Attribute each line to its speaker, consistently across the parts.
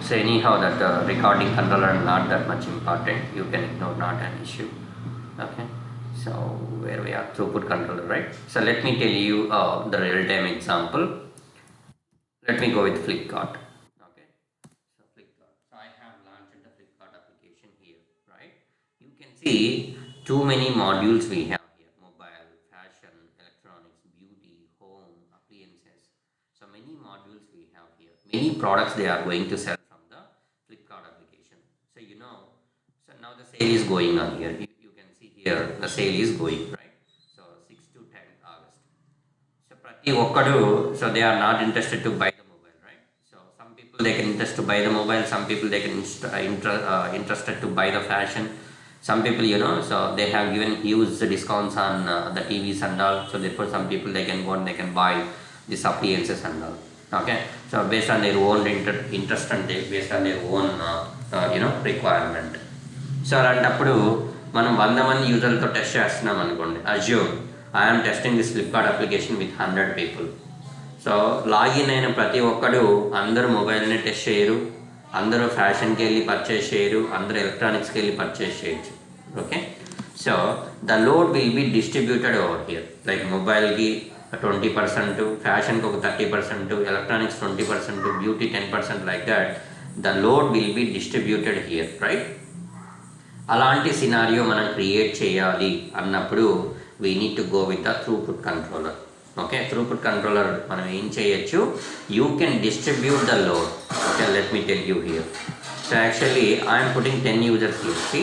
Speaker 1: So anyhow, that recording controller not that much important. You can ignore, not an issue. Okay. So where we are, throughput controller, right? So let me tell you the real-time example. Let me go with Flipkart. Okay. So Flipkart. So I have launched the Flipkart application here, right? You can see too many modules we have here: mobile, fashion, electronics, beauty, home, appliances. So many modules we have here. Many products they are going to sell from the Flipkart application. So so now the sale is going on here. You can see here the sale is going, right? So 6 to 10 August. So ప్రతి ఒక్కడు, so they are not interested to buy the mobile, right? So some people they can interest to buy the mobile, some people they can interested to buy the fashion. Some people, so they have given huge discounts on the TVs and all. So therefore some people they can go and they can buy these appliances and all. Okay, so based on their own interest and based on their own requirement. So అలాంటప్పుడు మనం 100 మంది యూజర్లతో test చేస్తున్నాం అనుకోండి. Assume I'm testing this Flipkart application with 100 people. So login అయిన ప్రతి ఒక్కడు అందరూ మొబైల్ని టెస్ట్ చేయరు, అందరూ ఫ్యాషన్కి వెళ్ళి పర్చేస్ చేయరు, అందరూ ఎలక్ట్రానిక్స్కి వెళ్ళి పర్చేస్ చేయొచ్చు. Okay, so the load will be distributed over here. Like మొబైల్కి 20%, ఫ్యాషన్కి ఒక 30%, electronics 20%, beauty 10%, like that the load will be distributed here, right? అలాంటి సినారియో మనం క్రియేట్ చేయాలి అన్నప్పుడు we need to go with the throughput controller. Okay, throughput controller మనం ఏం చేయొచ్చు, you can distribute the load. Okay, let me tell you here. So actually I'm putting 10 users here. C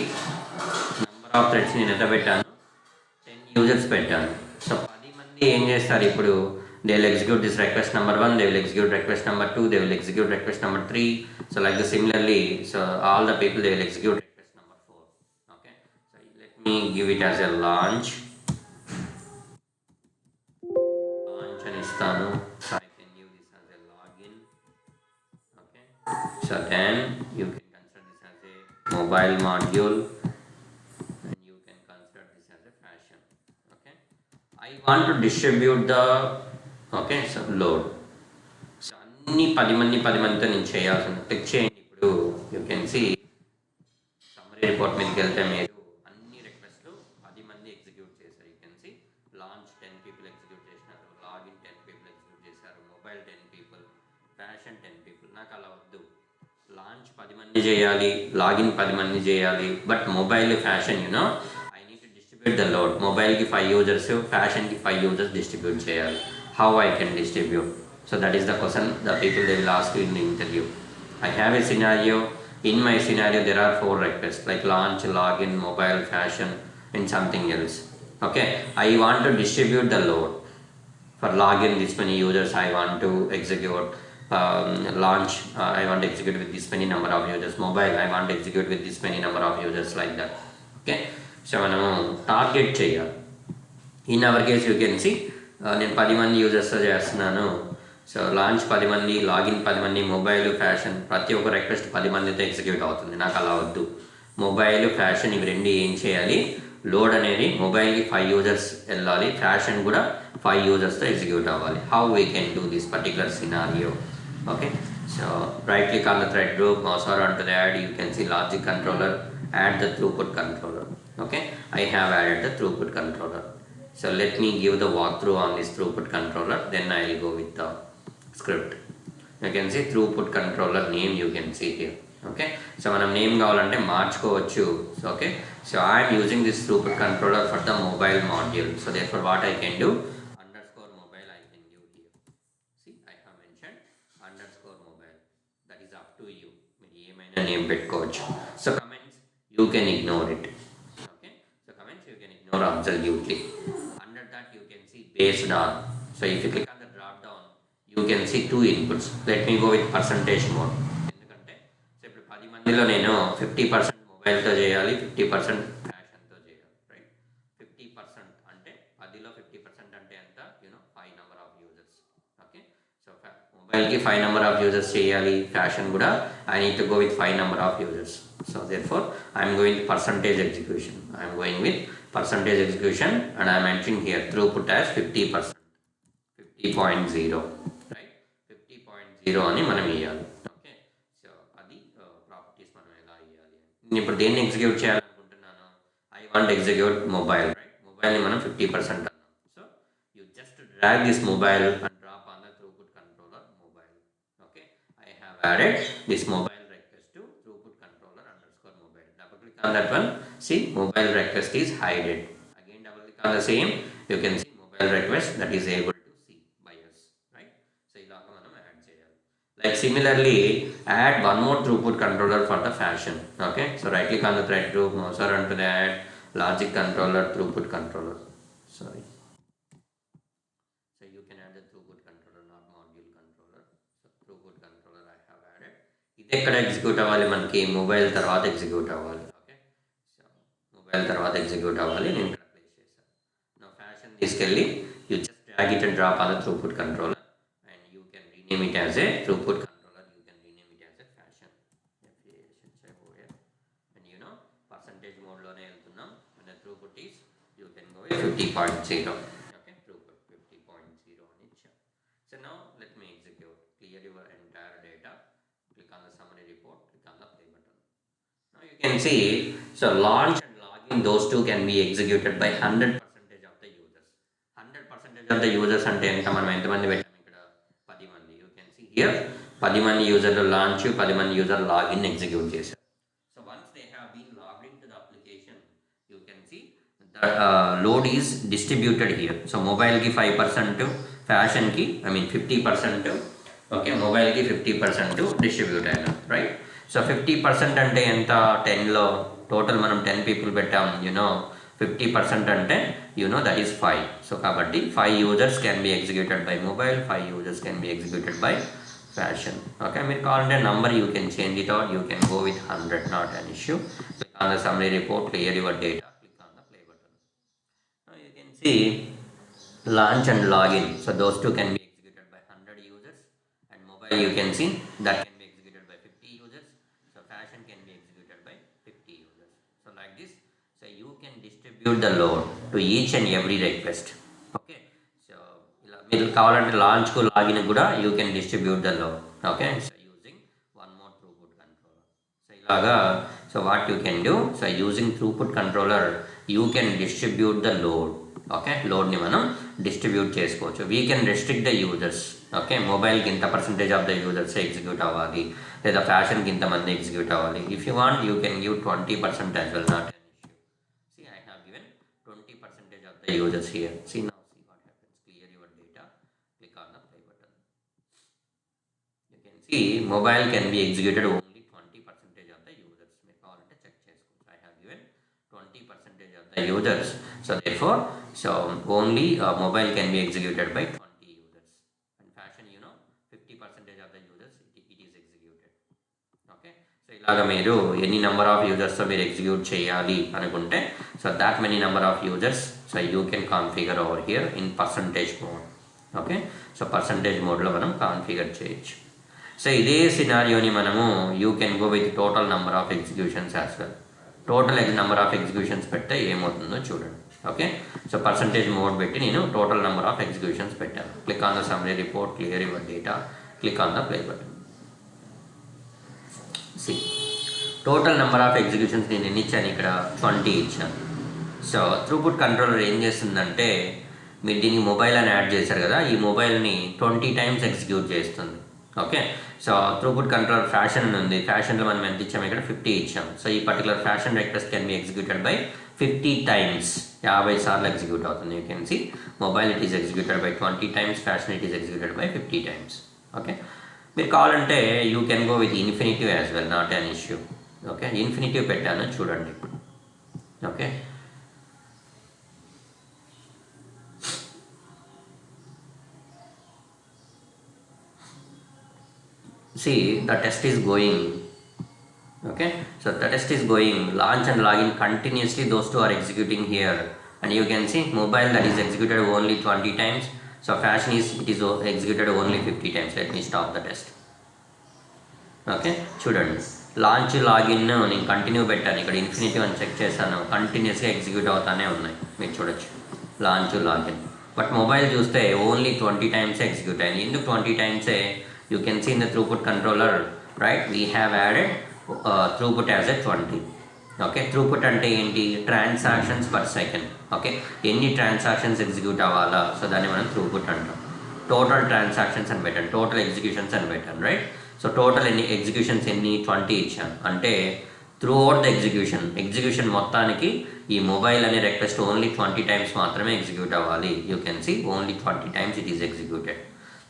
Speaker 1: number of threads నేను ఎంత పెట్టాను, 10 users పెట్టాను. So 10 మంది ఏం చేస్తారు ఇప్పుడు, they will execute this request number 1, they will execute request number 2, they will execute request number 3. So like the similarly, so all the people they will execute request number 4. Okay, so let me give it as a launch and istanu. So I can give this as a login. Okay, so then you can consider this as a mobile module and you can consider this as a fashion. Okay, I want to distribute the so load. So అన్ని 10 మందితో నేను చేయాల్సింది. Click చేయండి. ఇప్పుడు you can see summary report మీదకి వెళ్తే మీరు అన్ని రిక్వెస్ట్లు 10 మంది ఎగ్జిక్యూట్ చేశారు. You can see launch 10 people execute చేసినారు, లాగిన్ 10 పీపుల్ ఎగ్జిక్యూట్ చేశారు, మొబైల్ 10 పీపుల్, ఫ్యాషన్ 10 పీపుల్. నాకు అలా వద్దు. లాంచ్ 10 మంది చేయాలి, లాగిన్ 10 మంది చేయాలి, but mobile fashion I need to distribute the load. మొబైల్కి 5 యూజర్స్, ఫ్యాషన్కి 5 యూజర్స్ డిస్ట్రిబ్యూట్ చేయాలి. How I can distribute? So that is the question the people they will ask you in the interview. I have a scenario. In my scenario there are 4 requests like launch, login, mobile, fashion and something else. Okay, I want to distribute the load. For login this many users I want to execute, launch I want to execute with this many number of users, mobile I want to execute with this many number of users, like that. Okay, so మనము target చేయాలి. In our case you can see నేను 10 మంది యూజర్స్తో చేస్తున్నాను. So launch 10 మంది, login 10 మంది, mobile, fashion ప్రతి ఒక్క request 10 మందితో ఎగ్జిక్యూట్ అవుతుంది. నాకు అలా వద్దు. మొబైల్, ఫ్యాషన్ ఇవి రెండు ఏం చేయాలి, లోడ్ అనేది మొబైల్కి 5 యూజర్స్ వెళ్ళాలి, ఫ్యాషన్ కూడా 5 యూజర్స్తో ఎగ్జిక్యూట్ అవ్వాలి. How we can do this particular scenario? Okay, so right click on the thread group, mouse over onto the add, you can see logic controller, add the throughput controller. Okay, I have added the throughput controller. So let me give the walkthrough on this throughput controller, then I will go with the script. You can see throughput controller name, you can see here. Okay, so manam name kavalante marchukovachu. Okay, so I am using this throughput controller for the mobile module. So therefore what I can do, underscore mobile I can give here. See, I have mentioned underscore mobile. That is up to you. Meer emaina name pettukovachu. So comments you can ignore it. Okay, so comments you can ignore absolutely. Based on, so if you click on the drop down you can see 2 inputs. Let me go with percentage mode. ఎందుకంటే so ఇప్పుడు 10 మందిలో నేను 50% మొబైల్తో చేయాలి, 50% ఫ్యాషన్తో చేయాలి, right? 50% అంటే 10లో 50% అంటే ఎంత, 5 number of users. Okay, so మొబైల్కి 5 నెంబర్ ఆఫ్ యూజర్స్ చేయాలి, ఫ్యాషన్ కూడా I need to go with 5 number of users. So therefore I am going with percentage execution. I am going with percentage execution and I am entering here throughput as 50%, 50.0, right? 50.0 అని మనం ఇవ్వాలి. Okay, so అది నేను ఇప్పుడు దేన్ని execute చేయాలనుకుంటున్నాను, I want execute mobile, right? మొబైల్ని మనం 50% అన్నాం. So you just drag this mobile and drop on the throughput controller mobile. Okay, I have added this mobile request to throughput controller underscore mobile. Double click on that one. See, mobile request is hidden. Again, double click on the same. You can see mobile request that is able to see by us, right? So, ilaga manam add cheyali. Like similarly, add one more throughput controller for the fashion. Okay, so right click on the thread group, mouse around to that logic controller, throughput controller. Sorry. So you can add the throughput controller, not module controller. So throughput controller I have added. ఇది ఎక్కడ execute అవ్వాలి, మనకి mobile తర్వాత execute అవ్వాలి. Okay, so mobile తర్వాత execute అవ్వాలి. నేను ఇక్కడ ప్లేస్ చేశాను. నా ఫ్యాషన్ తీసుకెళ్ళి you just drag it and drop on the throughput controller and you can rename it as a throughput controller. You can rename it as a fashion. And you know percentage మోడ్లోనే వెళ్తున్నాం. And throughput is you can go 50.0. Okay, throughput 50.0 అని ఇచ్చాం. So now let me execute. Clear your entire data. Click on the summary report. Click on the play button. Now you can see, so launch and login, those two can be executed by 100% of the users. 100% of the users అంటే ఎంత, మనం ఎంతమంది పెట్టాము ఇక్కడ, 10 మంది. You can see here 10 మంది యూజర్లు launch, 10 మంది యూజర్ లాగిన్ ఎగ్జిక్యూట్ చేశారు. So once they have been logged into the application, you can see the load is distributed here. So mobile ki 5%, fashion కి 50%, ఓకే, మొబైల్కి 50% డిస్ట్రిబ్యూట్ అయినా, right? So 50% అంటే ఎంత, 10లో total మనం 10 పీపుల్ పెట్టాం. 50% అంటే దట్ ఈస్ 5. సో కాబట్టి 5 users can be executed by mobile, 5 users can be executed by fashion. Okay, మీరు కావాలంటే number you can change it out. You can go with 100, not an issue. Click on the summary report, clear your data, click on the play button. You can see launch and login, so those two can be executed by 100 users, and mobile you can see that can be executed by 50 users. So fashion can be executed by 50 users. So like this, so you can distribute the load to each and every request. Okay, so మీరు కావాలంటే launch కు login కూడా you can distribute the load. Okay, so using one more throughput controller. So ilaga, so what you can do, so using throughput controller you can distribute the load. Okay, లోడ్ని మనం distribute చేసుకోవచ్చు. We can restrict the users. Okay, మొబైల్కి ఇంత percentage of the users execute అవ్వాలి, లేదా ఫ్యాషన్కి ఇంతమంది execute అవ్వాలి. If you want you can give 20% as well, not an issue. See, I have given 20% of the users here. See now, see what happens. Clear your data, click on the play button. You can see mobile can be executed only 20% of the users. మీరు కావాలంటే check చేసుకోవచ్చు. I have given 20% of the users. So therefore, so only mobile can be executed by 20 users, and fashion 50% of the users it is executed. Okay, so ilaga meeru any number of users so meer execute cheyali anukunte, so that many number of users, so you can configure over here in percentage mode. Okay, so percentage mode lo manam configure cheyochu. So ide scenario ni manamu you can go with total number of executions as well. Total number of executions పెట్టే ఏమవుతుందో చూడండి. Okay, so percentage mode పెట్టి నేను total number of executions పెట్టాను. Click on the summary report, clear your data, click on the play button. See, total number of executions నేను ఎన్ని ఇచ్చాను, ఇక్కడ 20 ఇచ్చాను. సో థ్రూపుట్ కంట్రోలర్ ఏం చేస్తుందంటే, మీరు దీనికి మొబైల్ అని యాడ్ చేశారు కదా, ఈ మొబైల్ని 20 టైమ్స్ ఎగ్జిక్యూట్ చేస్తుంది. ఓకే, సో థ్రూపుట్ కంట్రోలర్ ఫ్యాషన్ ఉంది. ఫ్యాషన్లో మనం ఎంత ఇచ్చాము, ఇక్కడ 50 ఇచ్చాం. సో ఈ particular fashion request can be executed by 50 times, 50 సార్లు ఎగ్జిక్యూట్ అవుతుంది. You can see mobile it is executed by 20 times, fashion it is executed by 50 times. Okay, మీరు కావాలంటే you can go with infinitive as well, not an issue. Okay, infinitive పెట్టాను చూడండి. Okay, see the test is going. Okay, so the test is going. Launch and login continuously, those two are executing here, and you can see mobile that is executed only 20 times. So fashion is it is executed only 50 times. Let me stop the test. Okay, చూడండి, launch login నేను continue పెట్టాను, ఇక్కడ infinitive అని check చేశాను, కంటిన్యూస్గా execute అవుతానే ఉన్నాయి, మీరు చూడొచ్చు లాంచ్ లాగిన్. బట్ మొబైల్ చూస్తే ఓన్లీ 20 టైమ్స్ ఎగ్జిక్యూట్ అయింది. ఎందుకు 20 టైమ్సే? You can see in the throughput controller, right, we have added throughput as a 20. Okay, throughput అంటే ఏంటి? Transactions per second. ఓకే, ఎన్ని ట్రాన్సాక్షన్స్ ఎగ్జిక్యూట్ అవ్వాలా, సో దాన్ని మనం త్రూపుట్ అంటాం. టోటల్ ట్రాన్సాక్షన్స్ అని పెట్టాను, టోటల్ ఎగ్జిక్యూషన్స్ అని పెట్టాను, రైట్? సో టోటల్ ఎన్ని ఎగ్జిక్యూషన్స్, ఎన్ని 20 ఇచ్చాను అంటే త్రూ అవుట్ ద ఎగ్జిక్యూషన్ మొత్తానికి ఈ మొబైల్ అనే రిక్వెస్ట్ ఓన్లీ 20 టైమ్స్ మాత్రమే ఎగ్జిక్యూట్ అవ్వాలి. You can see only 20 times it is executed.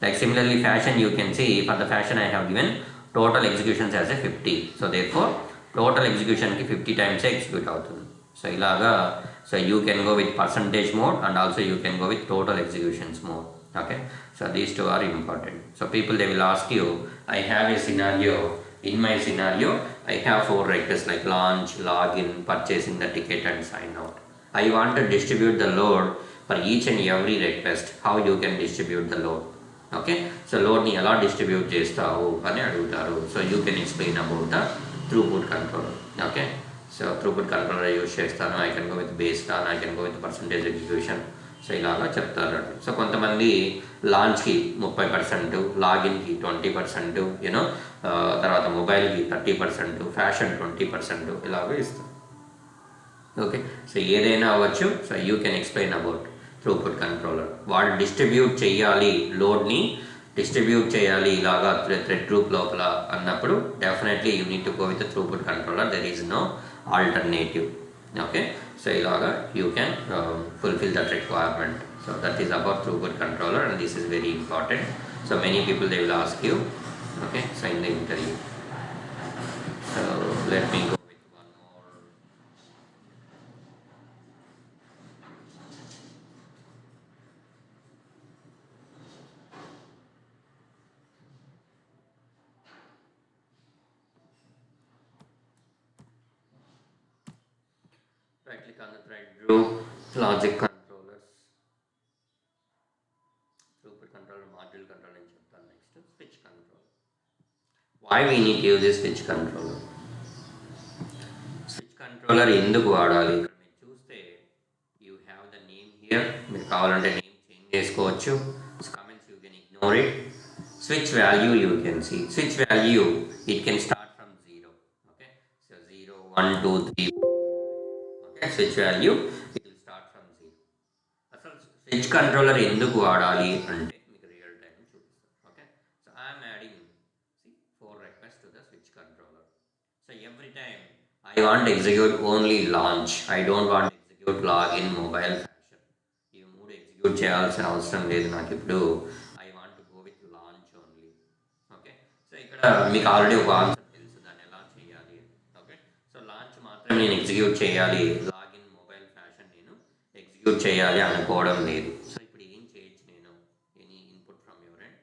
Speaker 1: Like similarly fashion, you can see for the fashion I have given total executions as a 50. So therefore total execution ki 50 times execute అవుతుంది. So ilaga, so you can go with percentage mode and also you can go with total executions mode. Okay, so these two are important. So people, they will ask you, I have a scenario, in my scenario I have 4 requests like launch, login, purchasing the ticket and sign out. I want to distribute the load for each and every request. How you can distribute the load? Okay, so లోడ్ని ఎలా distribute చేస్తావు అని అడుగుతారు. So you can explain about the throughput controller. Okay, so throughput controller use చేస్తాను. I can go with based on, I can go with percentage execution. So ఇలాగా చెప్తారు. So కొంతమంది లాంచ్కి 30%, లాగిన్కి 20%, you know తర్వాత మొబైల్కి 30%, ఫ్యాషన్ 20%, ఇలాగ ఇస్తారు. ఓకే, సో ఏదైనా అవ్వచ్చు. So you can explain about throughput controller. వాడు డిస్ట్రిబ్యూట్ చేయాలి, లోడ్ని డిస్ట్రిబ్యూట్ చేయాలి ఇలాగా థ్రెడ్ గ్రూప్ లోపల అన్నప్పుడు definitely you need to go with throughput controller. There is no alternative. Okay, so ఇలాగా you can fulfil that requirement. So that is about throughput controller and this is very important. So many people they will ask you. Okay, so in the interview. So let me go. Right click on the thread group, logic controllers, throughput controller, module controller అని చెప్తాను. Next switch control. Why we need use this switch controller? Switch controller ఎందుకు వాడాలి? ఇక్కడ మీరు చూస్తే you have the name here. మీరు కావాలంటే name change చేసుకోవచ్చు. Comments you can ignore it. Switch value you can see. Switch value it can start from 0. Okay, so 0, 1, 2, 3. Switch value it will start from 0. అసలు switch controller ఎందుకు వాడాలి అంటే మీకు real time చూపిస్తాను. Okay, so I'm adding 4 request to the switch controller. So every time I want execute only launch. I don't want execute login, mobile, fashion. ఈ 3 execute చేయాల్సిన అవసరం లేదు నాకు ఇప్పుడు. I want to go with launch only. Okay, so ఇక్కడ మీకు already ఒక answer తెలుసు దాన్ని ఎలా చేయాలి. ఓకే, సో లాంచ్ మాత్రం నేను ఎగ్జిక్యూట్ చేయాలి, లాగిన్, మొబైల్, ఫ్యాషన్ నేను ఎగ్జిక్యూట్ చేయాలి అనుకోవడం లేదు. సో ఇప్పుడు ఏం చేయొచ్చు నేను? Any input from your end.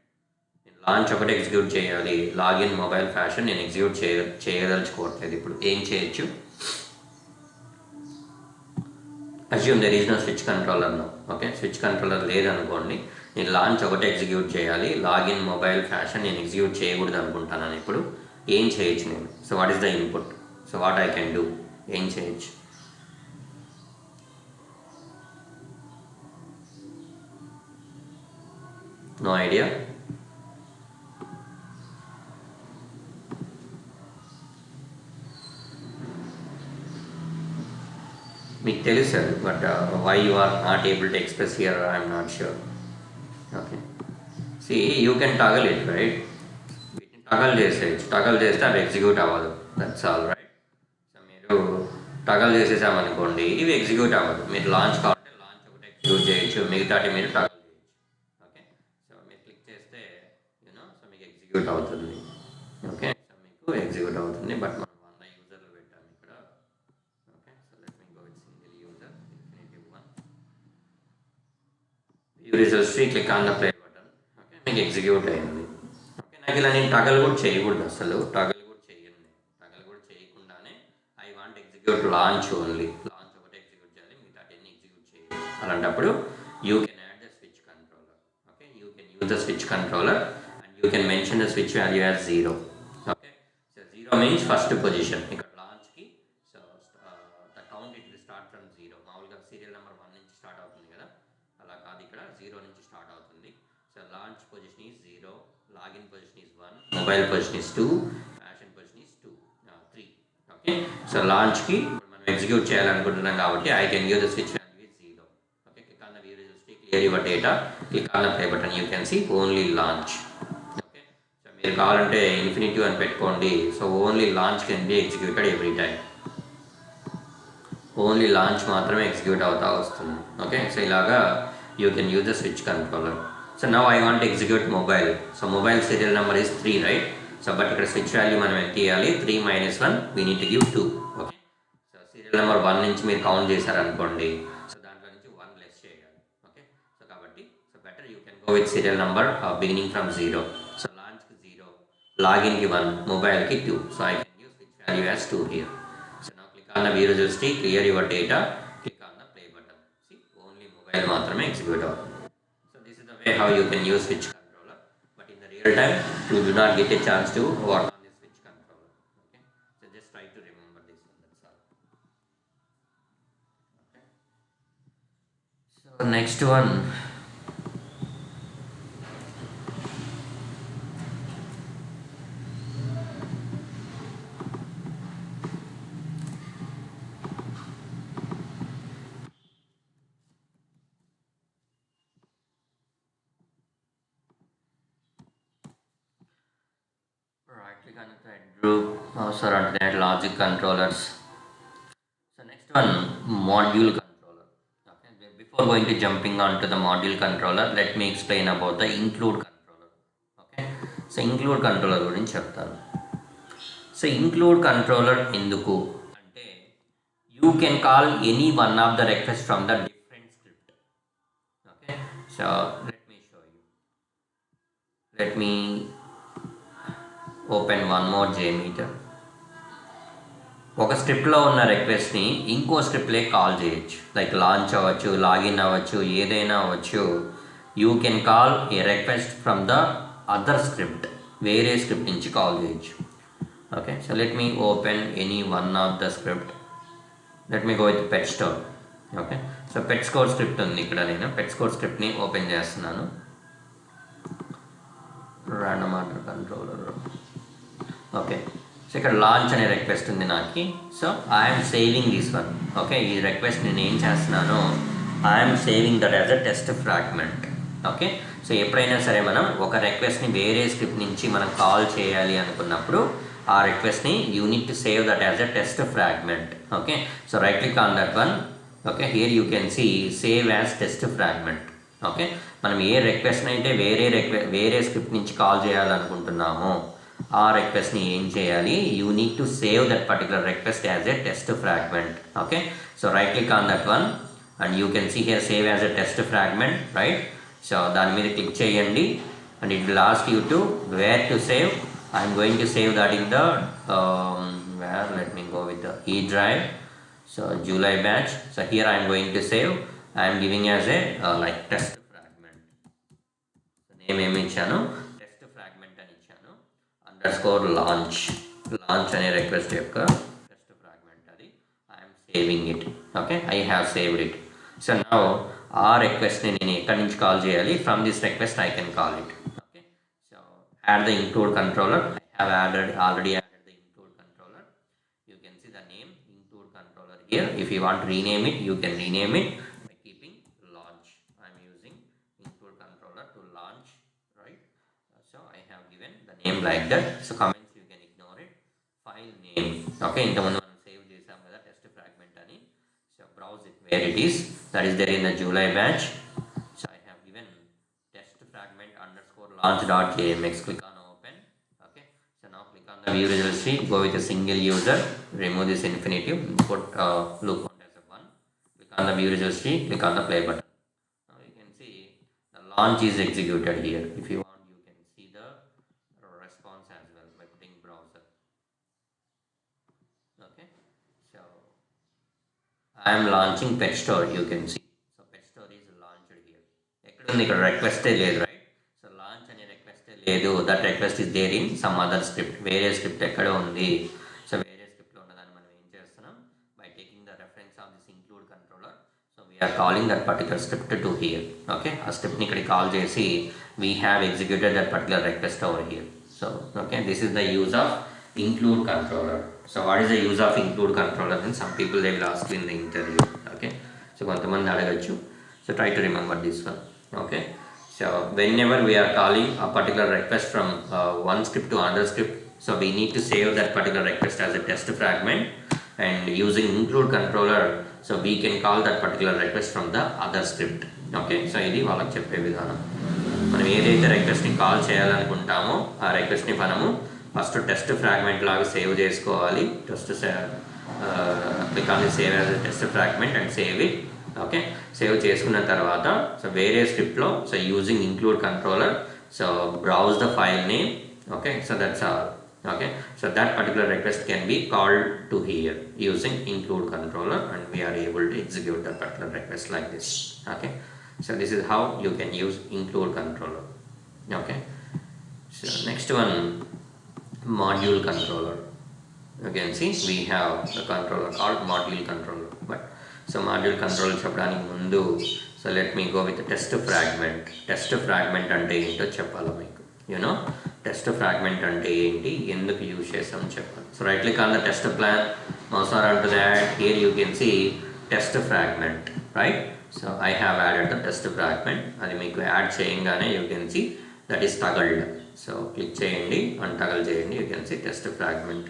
Speaker 1: నేను లాంచ్ ఒకటి ఎగ్జిక్యూట్ చేయాలి, లాగిన్, మొబైల్, ఫ్యాషన్ నేను ఎగ్జిక్యూట్ చేయదలుచుకోవట్లేదు. ఇప్పుడు ఏం చేయొచ్చు? Assume there is no switch controller no. Okay, switch controller లేదనుకోండి, నేను లాంచ్ ఒకటి ఎగ్జిక్యూట్ చేయాలి, లాగిన్, మొబైల్, ఫ్యాషన్ నేను ఎగ్జిక్యూట్ చేయకూడదు అనుకుంటాను. ఇప్పుడు ఏం చేయొచ్చు నేను? So what is the input? So what I can do? ఏం చేయొచ్చు? No idea. మీకు తెలుసు, but why you are not able to express here I'm not sure. Okay, see you can toggle it, right? వీటిని toggle చేసేయచ్చు. టగల్ చేస్తే అది execute అవ్వదు. That's all, right? So మీరు టగల్ చేసేసామనుకోండి, ఇవి ఎగ్జిక్యూట్ అవ్వదు. మీరు లాంచ్ కావాలంటే లాంచ్ ఒకటి ఎగ్జిక్యూట్ చేయొచ్చు, మిగతాటి మీరు టగల్ చేయొచ్చు. ఓకే, సో మీరు క్లిక్ చేస్తే సో మీకు ఎగ్జిక్యూట్ అవుతుంది. ఓకే, సో మీకు ఎగ్జిక్యూట్ అవుతుంది. బట్ మనం 100 యూజర్లు పెట్టాము ఇక్కడ. Okay, so let me go with single user, infinitive 1. View results, click on the play button. Okay, మీకు ఎగ్జిక్యూట్ అయింది. ఓకే, నాకు ఇలా నేను టగల్ కూడా చేయకూడదు, అసలు టగల్ కూడా చేయను. టగల్ కూడా చేయకుండానే I want execute launch only. Launch ఒకటి ఎగ్జిక్యూట్ చేయాలి, మిగతా అన్ని ఎగ్జిక్యూట్ చేయాలి. అలాంటప్పుడు you can add the switch controller. Okay, you can use the switch controller and you can mention the switch value as 0. Okay, so 0 means first position. ఇక్కడ లాంచ్కి so the count it will start from 0. మామూలుగా serial number 1 నుంచి start అవుతుంది కదా, అలా కాదు, ఇక్కడ 0 నుంచి స్టార్ట్ అవుతుంది. So launch position is 0, login position is 1, mobile position is 2, fashion position is 2, 3. Okay, so లాంచ్కి మనం ఎగ్జిక్యూట్ చేయాలనుకుంటున్నాం కాబట్టి I can give the switch value is 0. Okay, click on the view results, clear your data, click on the play button, you can see only launch. Okay, so మీరు కావాలంటే infinitive అని పెట్టుకోండి. So only launch can be executed every time. Only launch మాత్రమే execute అవుతా వస్తుంది. Okay, so ఇలాగా you can use the switch controller. So now I want execute mobile. So mobile serial number is 3, right? So but ఇక్కడ switch value మనం ఎంత ఇవ్వాలి? 3 - 1 we need to give 2. Okay, so serial number 1 నుంచి మీరు count చేశారనుకోండి, so దాంట్లో నుంచి 1 less చేయాలి. ఓకే, సో కాబట్టి so better you can go with serial number beginning from 0. So లాంచ్కి 0, లాగిన్కి 1, మొబైల్కి 2. So I can use switch value as 2 here. On the view results tree, clear your data, click on the play button. See, only mobile మాత్రమే execute అవుతుంది. So this is the way how you can use switch controller, but in the real time you do not get a chance to work on this switch controller. Okay, so just try to remember this one, that's all. Okay, so next one, right click on the thread group, mouse around that logic controllers. So next one, module controller. Okay, before going to jumping on to the module controller, let me explain about the include controller. Okay, so include controller గురించి చెప్తాను. So include controller ఎందుకు అంటే you can call any one of the requests from the different script. Okay, so let me show you. Let me open one more JMeter. ఒక స్క్రిప్ట్లో ఉన్న రిక్వెస్ట్ని ఇంకో స్క్రిప్ట్లే call చేయొచ్చు. Like launch అవ్వచ్చు, లాగిన్ అవ్వచ్చు, ఏదైనా అవ్వచ్చు. You can call A request from the other script, వేరే స్క్రిప్ట్ నుంచి కాల్ చేయొచ్చు. Okay, so let me open any one of the script. Let me go with pet store. Okay, so pet score script ఉంది ఇక్కడ. నేను పెట్ score స్క్రిప్ట్ని open చేస్తున్నాను. Random order controller. Okay, so ఇక్కడ launch అనే request ఉంది నాకు. So I'm saving this one. Okay, ఈ request నేను ఏం చేస్తున్నాను, I'm saving that as a test fragment. Okay, so ఎప్పుడైనా సరే మనం ఒక రిక్వెస్ట్ని వేరే స్క్రిప్ట్ నుంచి మనం కాల్ చేయాలి అనుకున్నప్పుడు ఆ రిక్వెస్ట్ని you need to save that as a test fragment. Okay, so right click on that one. Okay, here you can see save as test fragment. Okay, మనం ఏ రిక్వెస్ట్ని అయితే వేరే స్క్రిప్ట్ నుంచి కాల్ చేయాలనుకుంటున్నామో ఆ రిక్వెస్ట్ని ఏం చేయాలి, you need to save that particular request as a test fragment. Okay, so right click on that one and you can see here save as a test fragment, right? So దాని మీద క్లిక్ చేయండి and it will ask you to where to save. I'm going to save that in the where, let me go with the E drive. So July batch. So here I'm going to save. I'm giving as a like test fragment. So name ఏమి ఇచ్చాను, test fragment అని ఇచ్చాను. Underscore launch అనే request యొక్క test fragment అది. I'm saving it. Okay, I have saved it. So now ఆ రిక్వెస్ట్ని నేను ఎక్కడి నుంచి కాల్ చేయాలి, from this request I can call it. Okay, so add the include controller. I have already added the include controller. You can see the name include controller here. If you want to rename it, you can rename it by keeping launch. I am using include controller to launch, right? So I have given the name like that. So comments you can ignore it. File name. Okay, ఇంతకుముందు మనం save చేసాం కదా test fragment అని. So browse it where it is. That is there in the July batch. So I have given test fragment underscore launch.jmx. Click on open. Okay, so now click on the view results tree. Go with a single user. Remove this infinitive. Put loop count as a 1. Click on the view results tree. Click on the play button. Now you can see the launch is executed here. If you want, you can see the response as well by putting browser. Okay, so I am launching pet store. You can see. So pet store is launched here. ఎక్కడుంది ఇక్కడ రిక్వెస్టే లేదు, right? So launch అనే రిక్వెస్టే లేదు. That request is there in some other script. వేరే script ఎక్కడో ఉంది. సో వేరే స్క్రిప్ట్లో ఉన్నదాన్ని మనం ఏం చేస్తున్నాం, by taking the reference of this include controller. So we're calling that particular script to here. Okay, ఆ స్క్రిప్ట్ని ఇక్కడికి కాల్ చేసి we have executed that particular request over here. So okay, this is the use of include controller. So what is the use of include controller? Then some people they will ask in the interview. Okay. So kontamandi adagachu. So try to remember this one. Okay. So whenever we are calling a particular request from one script to another script, so we need to save that particular request as a test fragment, and using include controller, so we can call that particular request from the other script. Okay. So ఇది వాళ్ళకి చెప్పే విధానం. మనం ఏదైతే రిక్వెస్ట్ని call చేయాలనుకుంటామో ఆ రిక్వెస్ట్ని మనము first test fragment లాగా సేవ్ చేసుకోవాలి. Test click on the save as test fragment and save it. Okay. Save చేసుకున్న తర్వాత సో వేరే స్క్రిప్ట్లో so using include controller, so browse the file name. Okay, so that's all. Okay, so that particular request can be called to here using include controller, and we are able to execute that particular request like this. Okay, so this is how you can use include controller. Okay, so next one, module controller. You can see we have the controller called module controller. But so module controller చెప్పడానికి ముందు, so let me go with the test fragment. Test fragment అంటే ఏంటో చెప్పాలి మీకు. You know, test fragment అంటే ఏంటి, ఎందుకు use చేస్తాం చెప్పాలి. So right click on the test plan, mouse onto that. Here you can see test fragment, right? So I have added the test fragment. అది మీకు యాడ్ చేయంగానే you can see that is toggled. So click చేయండి and toggle చేయండి, you can see test fragment.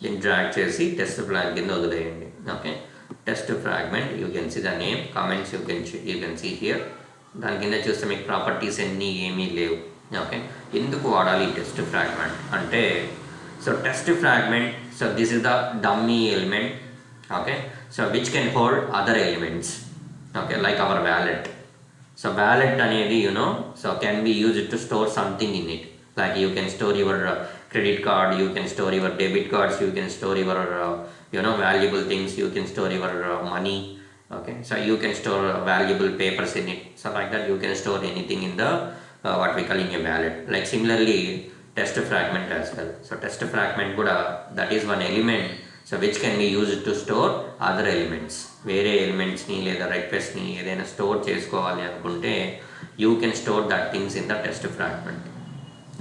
Speaker 1: దీన్ని drag చేసి test plan కింద వదిలేయండి. Okay, test fragment, you can see the name, comments you can see here. దాని కింద చూస్తే మీకు ప్రాపర్టీస్ ఎన్ని ఏమీ లేవు. ఓకే, ఎందుకు వాడాలి టెస్ట్ ఫ్రాగ్మెంట్ అంటే, so test fragment, so this is the dummy element. Okay, so which can hold other elements. Okay, like our wallet. So wallet అనేది so can be used to store something in it. Like you can store your credit card, you can store your debit cards, you can store your valuable things, you can store your money. Okay, so you can store valuable papers in it. So like that you can store anything in the what we call in a wallet. Like similarly test fragment as well. So test fragment kuda, that is one element, so which can be used to store other elements. Vere elements ni leda request ni edaina store chesukovali anukunte, you can store that things in the test fragment.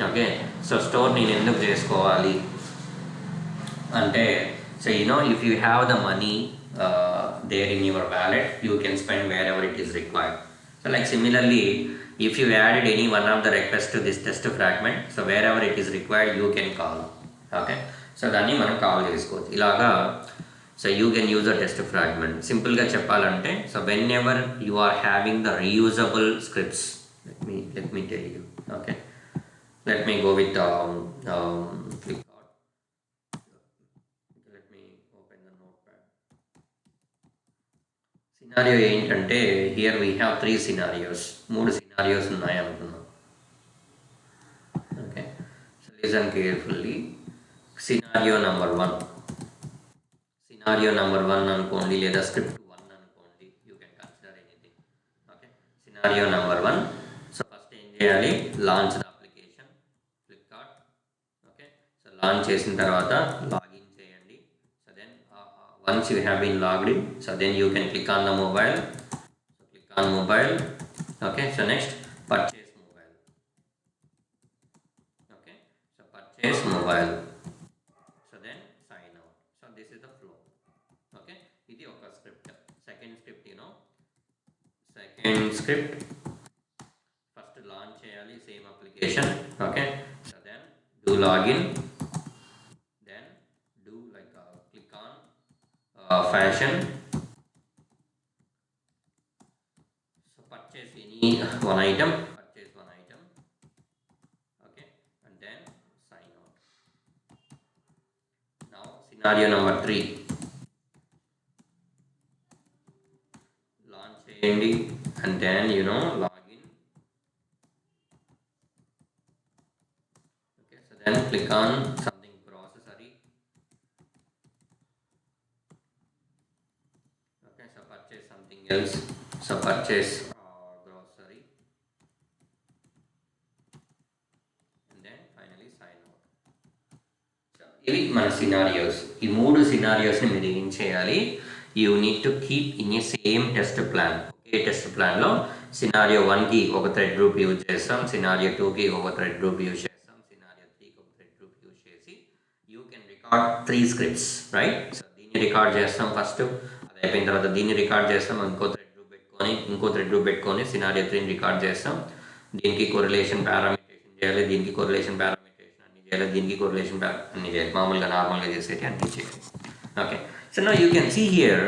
Speaker 1: Okay, so store నేను ఎందుకు చేసుకోవాలి అంటే, so if you have the money there in your wallet, you can spend wherever it is required. So like similarly if you added any one of the request to this test fragment, so wherever it is required you can call. Okay, so దాన్ని మనం call చేసుకోవచ్చు ఇలాగా. So you can use the test fragment. సింపుల్గా చెప్పాలంటే, so when ever you are having the reusable scripts, let me tell you. Okay, let me go with click on, let me open the notepad. Scenario ఏంటంటే, here we have 3 scenarios, 3 scenarios ఉన్నాయి అనుకున్నాం. Okay, so listen carefully. Scenario number 1, scenario number 1 అనుకోండి, లేదా script 1 అనుకోండి, you can consider anything. Okay, scenario number 1, so first ఏం చేయాలి, launch launch చేసిన తర్వాత లాగిన్ చేయండి. So then once you have been logged in, so then you can click on the mobile. So click on mobile. Okay, so next purchase mobile. Okay, so purchase mobile. So then sign out. So this is the flow. Okay, ఇది ఒక script. Second script second script first launch చేయాలి same application. Okay, so then do login, fashion. So purchase any one item, purchase one item. Okay, and then sign out. Now scenario number 3, launch చేయండి and then login. Okay, so then click on something processory. So purchase something else, so purchase grocery, and then finally sign out. So ఇవి మన scenarios. ఈ 3 సినారియోస్ని మీరు ఏం చేయాలి, you need to keep in a same test plan. Okay test ప్లాన్లో scenario 1కి ఒక thread group use చేస్తాం, సినారియో 2కి ఒక థ్రెడ్ గ్రూప్ యూజ్ చేస్తాం, సినారియో 3కి ఒక థ్రెడ్ గ్రూప్ యూజ్ చేసి you can record got 3 scripts, right? So దీన్ని రికార్డ్ చేస్తాం ఫస్ట్, అది అయిపోయిన తర్వాత దీన్ని రికార్డ్ చేస్తాం, ఇంకో థ్రెడ్ గ్రూప్ పెట్టుకొని సినారియో 3ని రికార్డ్ చేస్తాం. దీనికి కొరిలేషన్ పారామీటరేషన్ చేయాలి, దీనికి కొరిలేషన్ పారామీటరేషన్ అన్ని చేయాలి, దీనికి కొరిలేషన్ అన్ని చేయాలి, మామూలుగా నార్మల్గా చేసేటి అన్ని చేయాలి. Okay, so now you can see here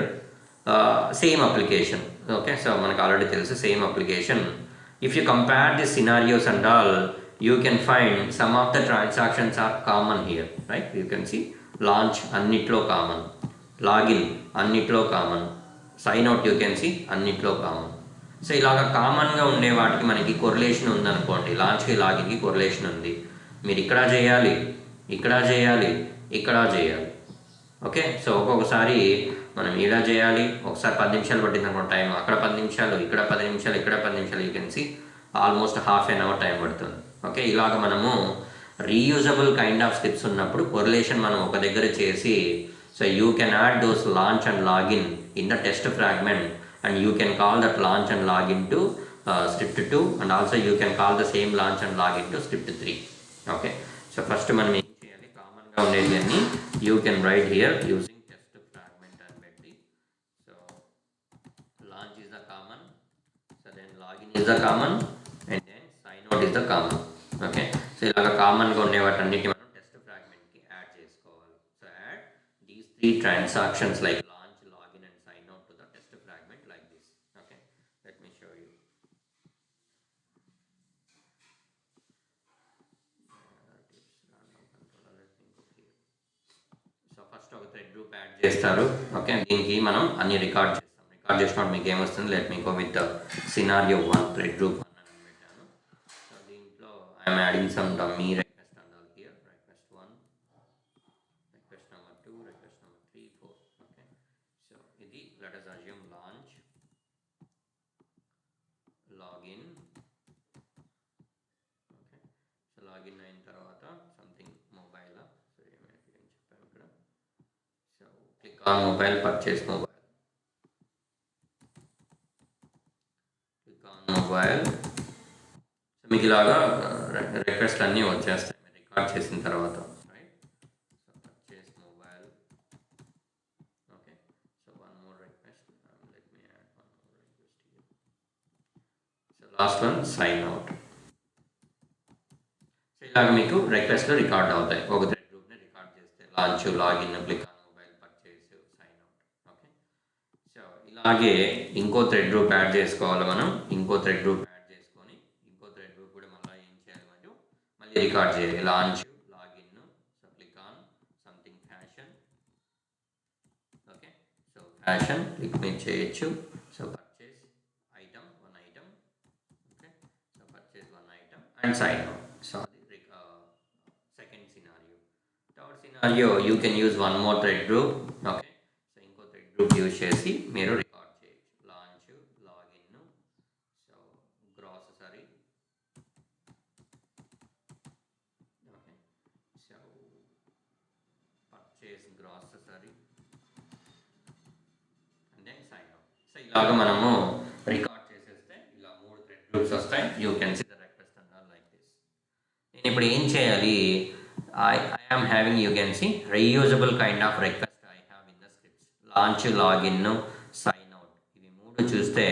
Speaker 1: same application. Okay, so మనకు ఆల్రెడీ తెలుసు same application. If you compare the scenarios and all, you can find some of the transactions are common here, right? You can see launch annitlo common, login annitlo common, sign out you can see annitlo common. So ఇలాగ కామన్గా ఉండే వాటికి మనకి correlation ఉందనుకోండి, లాంచ్కి లాగిన్కి correlation ఉంది, మీరు ఇక్కడ చేయాలి, ఇక్కడ చేయాలి, ఇక్కడ చేయాలి. ఓకే, సో ఒక్కొక్కసారి మనం ఇలా చేయాలి, ఒకసారి 10 నిమిషాలు పట్టింది అనుకోండి టైం, అక్కడ 10 నిమిషాలు, ఇక్కడ 10 నిమిషాలు, ఇక్కడ 10 నిమిషాలు, you can see almost half an hour time పడుతుంది. ఓకే, ఇలాగ మనము రీయూజబుల్ కైండ్ ఆఫ్ స్క్రిప్ట్స్ ఉన్నప్పుడు కొరిలేషన్ మనం ఒక దగ్గర చేసి, so you can add those launch and login in the test fragment and you can call that launch and login to script 2 and also you can call the same launch and login to script 3. Okay, so first మనం ఏం చేయాలి, కామన్గా ఉండేది అన్ని you can write here using test fragment అని పెట్టి, so launch is the common, so then login is the common and then sign out is the common. Okay, so ఇలాగ కామన్గా ఉండే వాటన్నిటిని మనం టెస్ట్ ఫ్రాగ్మెంట్కి యాడ్ చేసుకోవాలి. So add these 3 transactions like launch, login and sign out to the test fragment like this. Okay, let me show you. So first ఒక thread group add చేస్తారు. Okay, దీనికి మనం అన్ని రికార్డ్ చేస్తాం. రికార్డ్ చేసినప్పుడు మీకు ఏమొస్తుంది, let me go with scenario 1 thread group 1 అని పెట్టాను. సో దీంట్లో I'm adding some dummy request and all here, request 1, request number 2, request number 3, 4. Okay, so ఇది let us assume launch, login. Okay, so login అయిన తర్వాత something mobile, so ఏం చెప్పాను ఇక్కడ, so click on mobile, purchase mobile, click on mobile. So మీకు ఇలాగా request అన్నీ వచ్చేస్తాయి మీరు రికార్డ్ చేసిన తర్వాత, right? So purchase mobile. Okay, so one more request, let me add one more request here. So last one sine out. So ఇలాగ మీకు రిక్వెస్ట్లు రికార్డ్ అవుతాయి. ఒక థ్రెడ్ గ్రూప్ని రికార్డ్ చేస్తే launch, login, click on mobile, purchase, sign out. Okay, so ఇలాగే ఇంకో thread group add చేసుకోవాలి మనం. ఇంకో థ్రెడ్ గ్రూప్ యాడ్ చేసుకొని ఇంకో థ్రెడ్ గ్రూప్ కూడా మళ్ళీ ఏం చేయాలి, మళ్ళీ రికార్డ్ చేయాలి. Launch, login, so click on something fashion. Okay, so fashion click మీద చేయొచ్చు. So purchase item, 1 item. Okay, so purchase 1 item and sign out. So అది second scenario. Third scenario you can use one more thread group. Okay, so ఇంకో thread group use చేసి మీరు record చేయొచ్చు. Launch, login, so grocery. Okay, so purchase grocery and then sign out. So ఇలాగ మనము record చేసేస్తే ఇలా 3 thread groups వస్తాయి. You can see the request and all like this. నేను ఇప్పుడు ఏం చేయాలి, I am having, you can see, reusable kind of request I have in the scripts. Launch, login, sign out. ఇవి 3 చూస్తే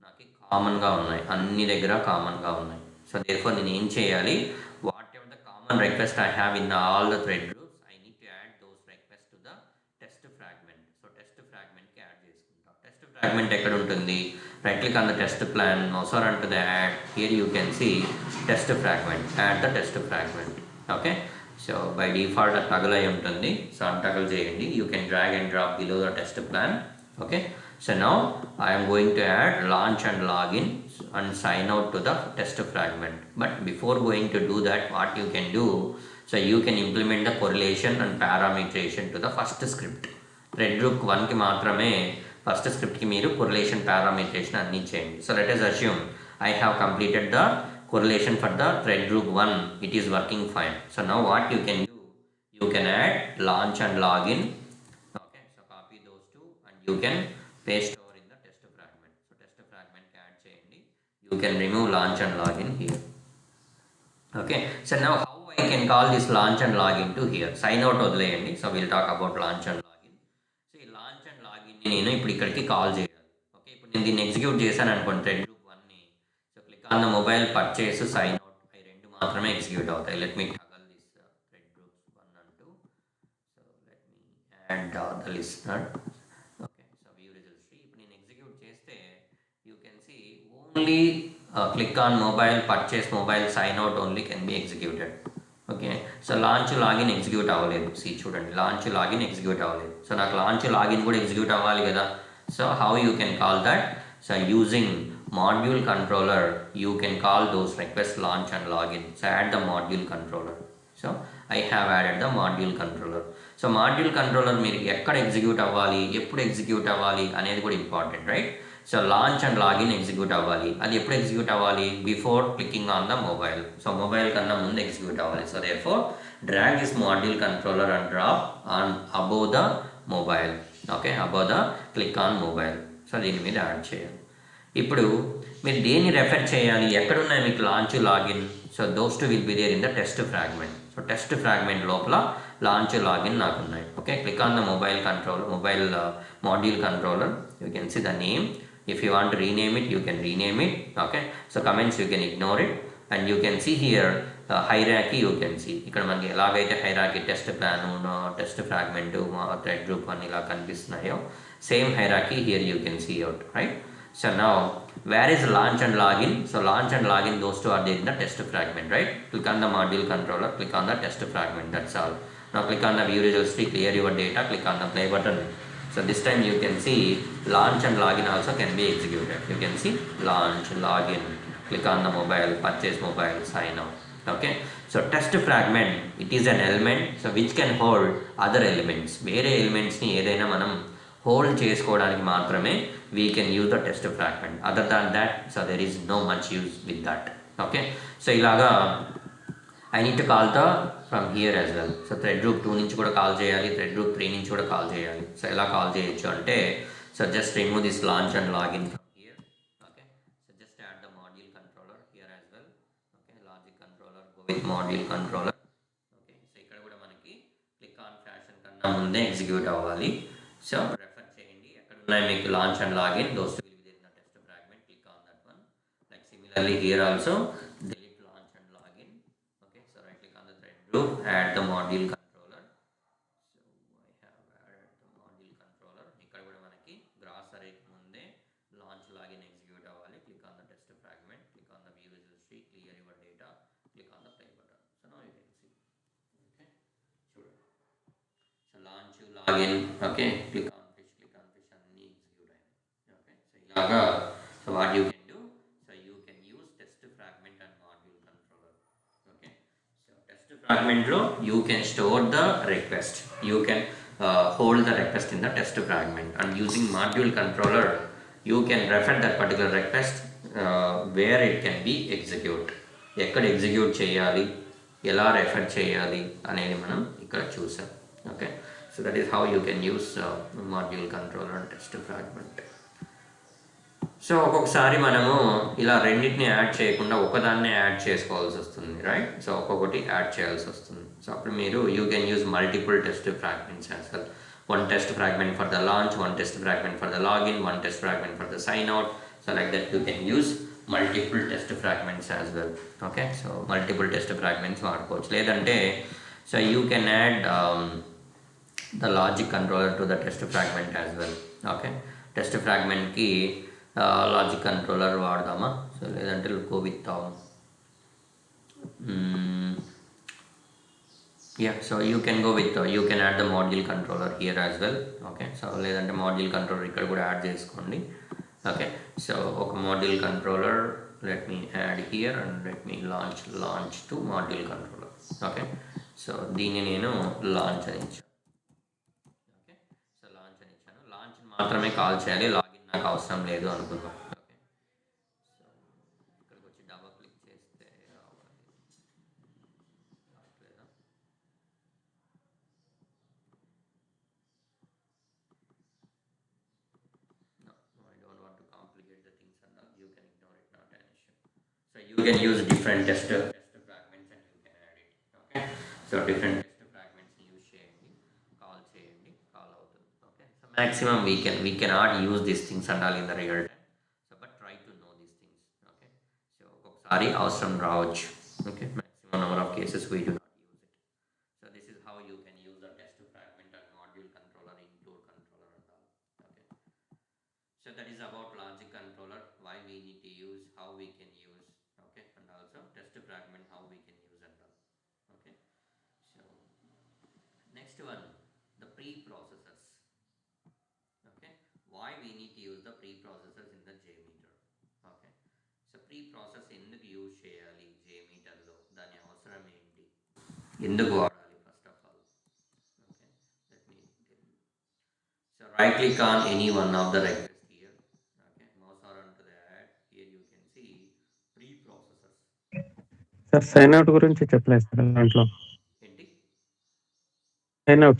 Speaker 1: నాకు కామన్గా ఉన్నాయి, అన్ని దగ్గర కామన్గా ఉన్నాయి. సో therefore నేను ఏం చేయాలి, what ever the common request I have in all the thread groups, I need to add those requests to the test fragment. So test ఫ్రాగ్మెంట్కి యాడ్ చేసుకుంటాం. టెస్ట్ ఫ్రాగ్మెంట్ ఎక్కడ ఉంటుంది, right click on the test plan, mouse on to the add. Here you can see test fragment, add the test fragment. Okay, so by default toggle అయి ఉంటుంది. So untoggle చేయండి. You can drag and drop below the test plan. Okay, so now I'm going to add launch and login and sign out to the test fragment. But before going to do that, what you can do, so you can implement the correlation and parameterization to the first script. Thread group 1కి మాత్రమే first స్క్రిప్ట్కి మీరు correlation పారామీటరేషన్ అన్నీ చేయండి. So let us assume I have completed the correlation for the thread group 1, it is working fine. So now what you can do, you can add launch and login. Okay, so copy those two and you can paste over in the test fragment. So test fragment add cheyandi, you can remove launch and login here. Okay, so now how I I can call this launch and login to here. Sign out వదిలేయండి. So we'll talk about launch and login. So ఈ launch and login నేను ఇప్పుడు ఇక్కడికి call చేయాలి. Okay, ఇప్పుడు నేను దీన్ని execute చేశాను అనుకోండి థ్రెడ్ గ్రూప్ 1ని. So click on the mobile purchase sign out అవి రెండు మాత్రమే ఎగ్జిక్యూట్ అవుతాయి. Let me toggle this thread groups 1 and 2. So let me add the listener. Okay, so view results tree. ఇప్పుడు నేను ఎగ్జిక్యూట్ చేస్తే you can see only click on mobile purchase mobile sign out only can be executed. Okay, so launch login execute అవ్వలేదు. చూడండి, launch login execute అవ్వలేదు. So నాకు launch login కూడా execute అవ్వాలి కదా. So how you can call that? So using module controller you can call those request launch and login. So add the module controller. So I have added the module controller. So module controller మీరు ఎక్కడ execute అవ్వాలి, ఎప్పుడు execute అవ్వాలి అనేది కూడా important, right? So launch and login execute అవ్వాలి. అది ఎప్పుడు ఎగ్జిక్యూట్ అవ్వాలి? Before clicking on the mobile. So mobile కన్నా ముందు ఎగ్జిక్యూట్ అవ్వాలి. So therefore drag this module controller and drop on above the mobile. Okay, above the click on mobile. So దీని మీద add చేయాలి. ఇప్పుడు మీరు దేన్ని రెఫర్ చేయాలి, ఎక్కడున్నాయి మీకు launch login? So those two will be there in the test fragment. So test fragment లోపల లాంచ్ లాగిన్ నాకు ఉన్నాయి. Okay, click on the mobile control mobile module controller. You can see the name. If you want to rename it, you can rename it. Okay, so comments you can ignore it, and you can see here hierarchy. You can see ఇక్కడ మనకి ఎలాగైతే hierarchy test plan, test fragment, thread group అని ఇలా కనిపిస్తున్నాయో same hierarchy here you can see out, right? So now where is launch and login? So launch and login, those two are there in the test fragment, right? Click on the module controller, click on the test fragment, that's all. Now click on the view results tree, clear your data, click on the play button. So this time you can see launch and login also can be executed. You can see launch, login, click on the mobile, purchase mobile, sign out. Okay, so test fragment, it is an element so which can hold other elements. వేరే elements ని ఏదైనా మనం hold చేసుకోవడానికి మాత్రమే we can use the test fragment. Other than that, so there is no much use with that. Okay, so ఇలాగా I need to call the from here as well. So thread group 2 నుంచి కూడా call చేయాలి, thread group 3 నుంచి కూడా call చేయాలి. So ఎలా call చేయొచ్చు అంటే, so just remove this launch and login from here. Okay, so just add the module controller here as well. Okay, logic controller go with module controller. Okay, so ఇక్కడ కూడా మనకి click on fashion కన్నా ముందే execute అవ్వాలి. So refer చేయండి ఎక్కడ ఉన్నాయి మీకు launch and login. Those will be there in the test fragment. Click on that one. Like similarly here also group, add the module controller. So I have added the module controller. ఇక్కడ కూడా మనకి gross అరే ముందే launch login execute అవ్వాలి. Click on the test fragment, click on the view results tree, clear your data, click on the play button. So now you can see. Okay, చూడండి. So launch login, okay, click on fish అన్ని execute అయినాయి. Okay, so ఇలాగా so what you can do, so you can use test fragment and module controller. Okay, fragment row you can store the request, you can hold the request in the test fragment, and using module controller you can refer that particular request where it can be execute, ఎక్కడ execute చేయాలి, ఎలా refer చేయాలి అనేది మనం ఇక్కడ చూసాం. Okay, so that is how you can use module controller and test fragment. So ఒక్కొక్కసారి మనము ఇలా రెండింటిని యాడ్ చేయకుండా ఒకదాన్నే యాడ్ చేసుకోవాల్సి వస్తుంది, రైట్? సో ఒక్కొక్కటి యాడ్ చేయాల్సి వస్తుంది. సో అప్పుడు మీరు you can use multiple test fragments as well. One test fragment for the launch, one test fragment for the login, one test fragment for the sign out. So like that you can use multiple test fragments as well. Okay, so multiple test fragments వాడుకోవచ్చు. లేదంటే so you can add the logic controller to the test fragment as well. Okay, test ఫ్రాగ్మెంట్కి logic controller వాడదామా? So లేదంటే go with so you can go with you can add the module controller here as well. Okay, so లేదంటే module controller ఇక్కడ కూడా add చేసుకోండి. Okay, so ఒక module controller let me add here and let me launch to module controller. Okay, so దీన్ని నేను launch అని ఇచ్చాను. Okay, so launch అని ఇచ్చాను. లాంచ్ మాత్రమే కాల్ చేయాలి, లాగిన్ నాకు అవసరం లేదు అనుకుందాం. ఓకే, సో ఇక్కడికి వచ్చి డబల్ క్లిక్ చేస్తే రావాలి. రావట్లేదా? No, I don't want to complicate the things and all. You can ignore it, not an issue. So you can use different test fragments and you can add it. Okay, so different test ఫ్రాగ్మెంట్స్ని use చేయండి, call చేయండి, call అవుతుంది. Okay, so maximum we cannot use these things and all in the real time. So but try to know these things. Okay, so ఒక్కొక్కసారి అవసరం రావచ్చు. Okay, maximum number of cases we do not use it. So this is how you can use the test fragment and module controller, include controller and all. Okay, so that is about logic controller, why we need to use, how we can use. Okay, and also test fragment, how we can use and all. Okay, so next one, the pre-processors. Okay, why we need to use the pre-processors in the JMeter. Okay, so pre-process ఎందుకు use చేయాలి JMeterలో, దాని అవసరం ఏంటి, ఎందుకు వాడాలి first of all. Okay, let me tell you. So right click on any one of the request here. Okay, mouse or onto the ad. Here you can see pre-processors.
Speaker 2: Sir sign out గురించి చెప్పలేదు sir దాంట్లో.
Speaker 1: ఏంటి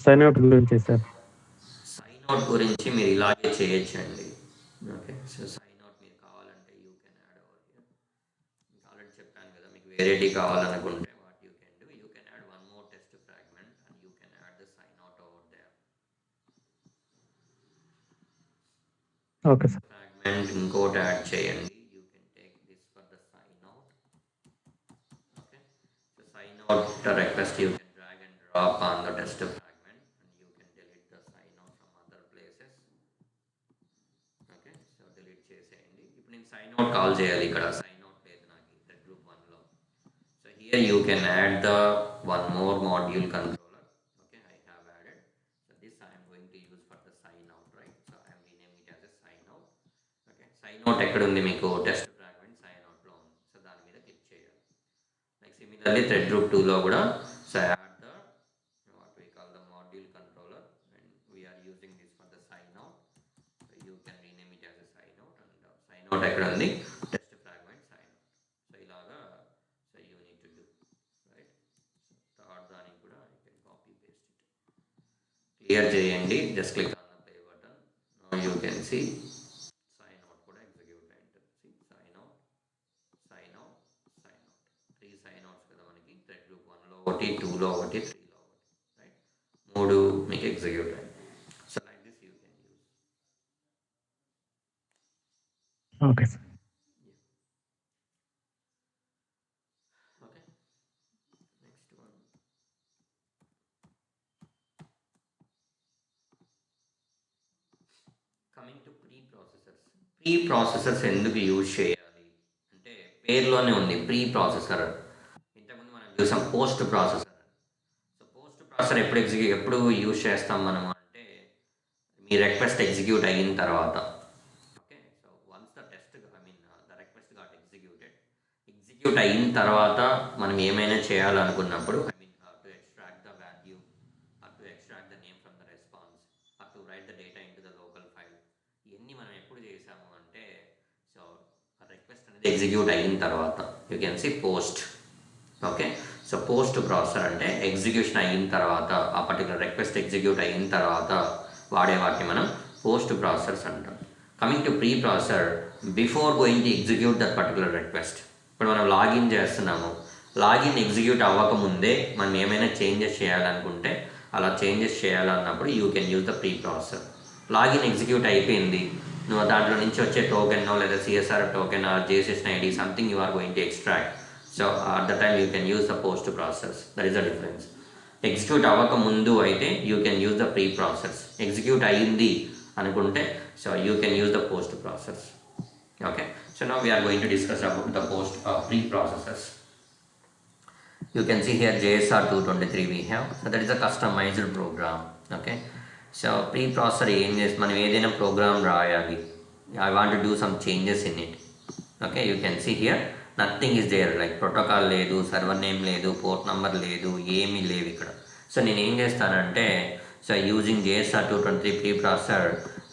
Speaker 2: sign out గురించి sir.
Speaker 1: Sign out గురించి మీరు ఇలాగే చేయొచ్చండి. Okay, so sign out మీరు కావాలంటే you can add over here. మీకు ఆల్రెడీ చెప్పాను కదా, మీకు వేరేటి కావాలనుకుంటే what you can do, you can add one more test fragment and you can add the sign out over there.
Speaker 2: Okay sir.
Speaker 1: Fragment ఇంకోటి add చేయండి. You can take this for the sign out. Okay, so sign out request you can drag and drop on the test fragment and you can delete the sign out from other places. Okay, so delete చేసేయండి. ఇప్పుడు నేను sign out call చేయాలి, ఇక్కడ sign out లేదు నాకు thread group 1లో. So here you can add the one more module controller. Okay, I have added. So this I am going to use for the sign out, right? So I am renaming it as a sign out. Okay, sign out ఎక్కడ ఉంది మీకు, test fragment sign అవుట్లో ఉంది. So దాని మీద click చేయాలి. Like similarly thread group 2 లో కూడా, so add the what we call the module controller and we are using this for the sign out. So you can rename it as a sign out and sign out ఎక్కడ ఉంది, test fragment sign out. So ఇలాగా, so you need to do, right? So third దానికి కూడా you can copy paste it. Clear చేయండి, just click on the play button. Now you can see sign out కూడా execute అయింది. See sign out, sign out, sign out. 3 sign outs కదా మనకి, thread group 1లో ఒకటి, 2లో ఒకటి, 3లో ఒకటి, రైట్? 3 మీకు ఎగ్జిక్యూట్ అయ్యింది. So like this you can use.
Speaker 2: Okay sir.
Speaker 1: Okay, next one, coming to pre processors ఎందుకు యూజ్ చేయాలి అంటే, పేరులోనే ఉంది ప్రీ ప్రాసెసర్. ఇంతకుముందు మనం చూసాం post processor. So post processor ఎప్పుడు యూజ్ చేస్తాం మనం అంటే, మీ రిక్వెస్ట్ ఎగ్జిక్యూట్ అయిన తర్వాత. Okay, so once the test the request got execute అయిన తర్వాత మనం ఏమైనా చేయాలనుకున్నప్పుడు, to extract the value or to extract the name from the response or to write the data into the local file, ఇవన్నీ మనం ఎప్పుడు చేసాము అంటే, సో రిక్వెస్ట్ అనేది ఎగ్జిక్యూట్ అయిన తర్వాత. You can see post. Okay, so post processor అంటే execution అయిన తర్వాత, ఆ పర్టికులర్ రిక్వెస్ట్ ఎగ్జిక్యూట్ అయిన తర్వాత వాడే వాటిని మనం పోస్ట్ ప్రాసెసర్స్ అంటాం. Coming to pre processor, before going to execute that particular request. ఇప్పుడు మనం లాగిన్ చేస్తున్నాము, లాగిన్ ఎగ్జిక్యూట్ అవ్వకముందే మనం ఏమైనా చేంజెస్ చేయాలనుకుంటే, అలా చేంజెస్ చేయాలన్నప్పుడు you can use the pre processor. Login execute అయిపోయింది, నువ్వు దాంట్లో నుంచి వచ్చే టోకెన్ లేదా CSR token or J session ID something you are going to extract. So at the time you can use the post process. That is the difference. Execute అవ్వక ముందు అయితే you can use the pre process. Execute అయ్యింది అనుకుంటే, so you can use the post process. Okay, so now we are going to discuss about the pre-processors. You can see here JSR 223 we have, so that is a customized program. Okay, so pre-processor ఏం చేసి మనం ఏదైనా programme రాయాలి, I want to do some changes in it. Okay, you can see here nothing is there, like protocol లేదు, server name లేదు, port number లేదు, ఏమీ లేవు ఇక్కడ. సో నేను ఏం చేస్తానంటే, so using JSR 223 pre-processor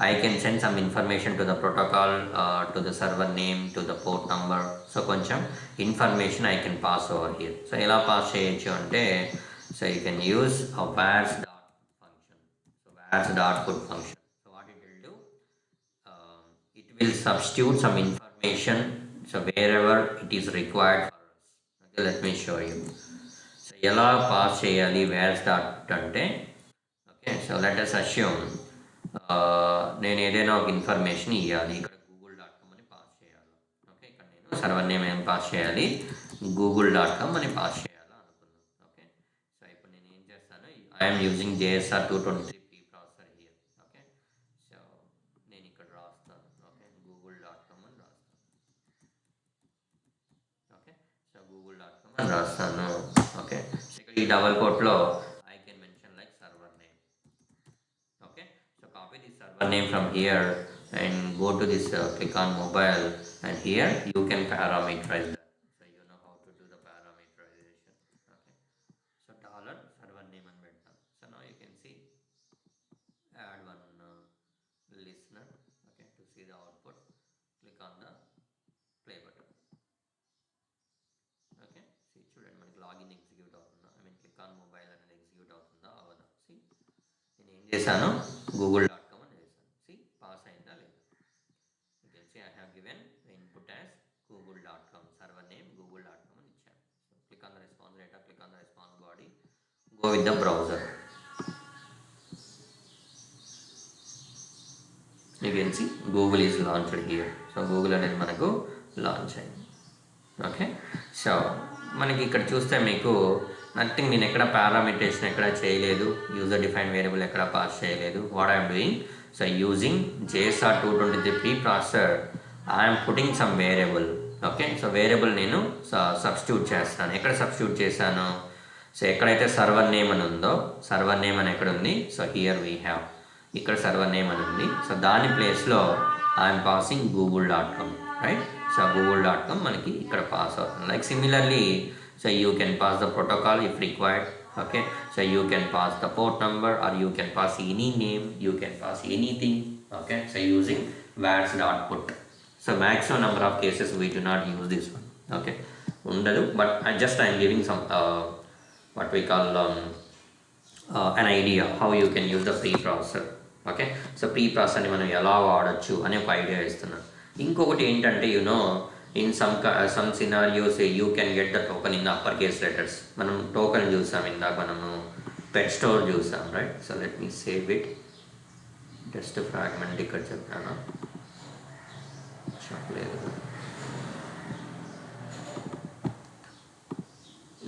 Speaker 1: I can send some information to the protocol, to the server name, to the port number. So కొంచెం information I can pass over here. So ఎలా pass చేయొచ్చు అంటే, so you can use a vars dot function. So vars dot put function. So what it will do, it will substitute some information, so wherever it is required for us. Okay, let me show you. So ఎలా pass చేయాలి వేర్స్ dot అంటే okay. So let us assume నేను ఏదైనా ఒక information ఇవ్వాలి. ఇక్కడ google.com అని పాస్ చేయాలి. ఓకే. ఇక్కడ నేను సర్వర్ నేమ్ ఏం పాస్ చేయాలి, google.com అని పాస్ చేయాలి అనుకున్నాను. ఓకే. సో ఇప్పుడు నేను ఏం చేస్తాను, I'm using JSR 223 pre processor here. Okay. So నేను ఇక్కడ రాస్తాను. ఓకే. google.com అని రాస్తాను. ఓకే. సో google.com అని రాస్తాను. ఓకే. సో ఇక్కడ ఈ డబల్ కోట్లో I can mention like server name. Okay, so copy the server name from here and go to this click on mobile, and here you can parameterize that. So you know how to do the parameterization. Okay, so dollar server name and better. So now you can see add one listener. Okay, to see the output, click on the play button. Okay, see student మనకి login execute అవుతుందా, I mean click on mobile and execute అవుతుందా అవదా. See నేను ఏం చేశాను, google.com అని చేశాను. C pass అయిందా లేదా. You can see I have given the input as google.com, server name google.com అని ఇచ్చాను. So click on the response data, click on the response body, go with the browser. You can see Google is launched here. So Google అనేది మనకు launch అయింది. Okay. So మనకి ఇక్కడ చూస్తే మీకు nothing, నేను ఎక్కడ పారామీటరేషన్ ఎక్కడ చేయలేదు, యూజర్ డిఫైన్ వేరియబుల్ ఎక్కడ పాస్ చేయలేదు. What I'm doing, so using JSR 223 pre processor I'm putting some variable. Okay. So variable నేను సబ్స్టిట్యూట్ చేస్తాను. ఎక్కడ సబ్స్టిట్యూట్ చేశాను, సో ఎక్కడైతే సర్వర్ నేమ్ అని ఉందో, సర్వర్ నేమ్ అని ఎక్కడ ఉంది, సో హియర్ వీ హ్యావ్, ఇక్కడ సర్వర్ నేమ్ అని ఉంది. సో దాని ప్లేస్లో I'm passing google.com, right. So google.com మనకి ఇక్కడ పాస్ అవుతుంది. Like similarly, so you can pass the protocol if required. Okay, so you can pass the port number, or you can pass any name, you can pass anything. Okay, so using vars.put. So maximum number of cases we do not use this one. Okay, undadu, but I am giving some what we call an idea how you can use the preprocessor. Okay, so preprocessor మనం ఎలా వాడచ్చు అనే ఒక idea ఇస్తున్నాను. ఇంకొకటి ఏంటంటే in some scenarios you can get the token in the uppercase letters. మనం token చూసాం ఇందాక, మనము పెట్ స్టోర్ చూసాం, right. So let me save it, just fragment ఇక్కడ చెప్పాను, చెప్పలేదు.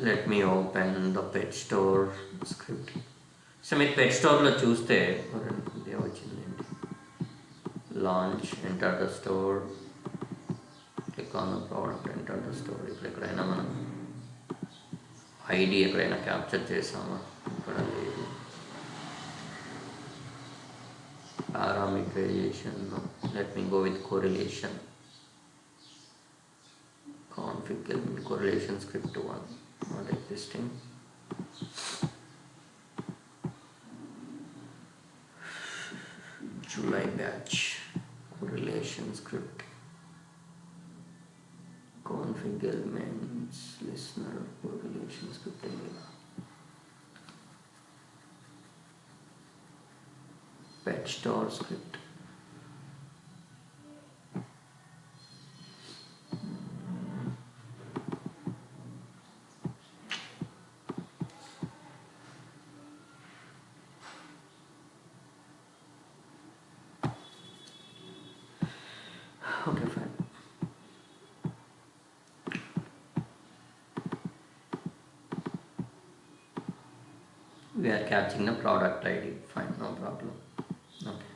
Speaker 1: Let me open the pet store script. So మీరు pet స్టోర్లో చూస్తే ఇదే వచ్చిందండి, launch, enter the store, click on the product, enter the store. ఇప్పుడు ఎక్కడైనా మనం ఐడి ఎక్కడైనా క్యాప్చర్ చేసామా, ఇక్కడ లేదు. Parameterization, let me go with correlation, config correlation script 1 not existing. July batch correlation script, config elements, listener correlation script illa, pet store script. Okay, fine. We are capturing the product ID. Fine, no problem. Okay.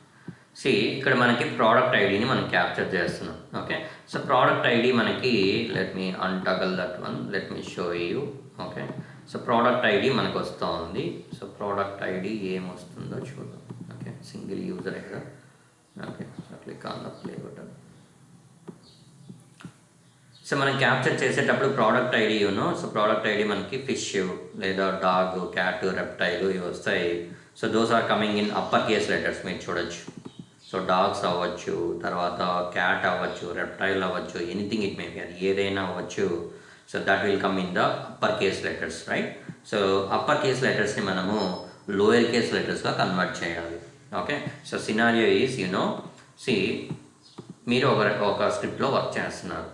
Speaker 1: See, ఇక్కడ మనకి product ఐడిని మనం capture చేస్తున్నాం. Okay. So product ID మనకి, let me untoggle that one, let me show you. Okay. So product ID మనకు వస్తూ ఉంది. So product ID ఏమొస్తుందో చూద్దాం. ఓకే, సింగిల్ యూజర్ కదా. Okay, so click on the play button. So మనం capture చేసేటప్పుడు product ID so product ID మనకి fish లేదా డాగ్, క్యాట్, రెప్టైల్ ఇవి వస్తాయి. So those are coming in upper case letters, మీరు చూడొచ్చు. సో డాగ్స్ అవ్వచ్చు, తర్వాత క్యాట్ అవ్వచ్చు, రెప్టైల్ అవ్వచ్చు, ఎనీథింగ్ ఇట్ మే బి, అది ఏదైనా అవ్వచ్చు. So that will come in the upper case letters, right. So upper case లెటర్స్ని మనము లోయర్ కేస్ లెటర్స్గా కన్వర్ట్ చేయాలి. Okay. So scenario is C, మీరు ఒక స్క్రిప్ట్లో వర్క్ చేస్తున్నారు.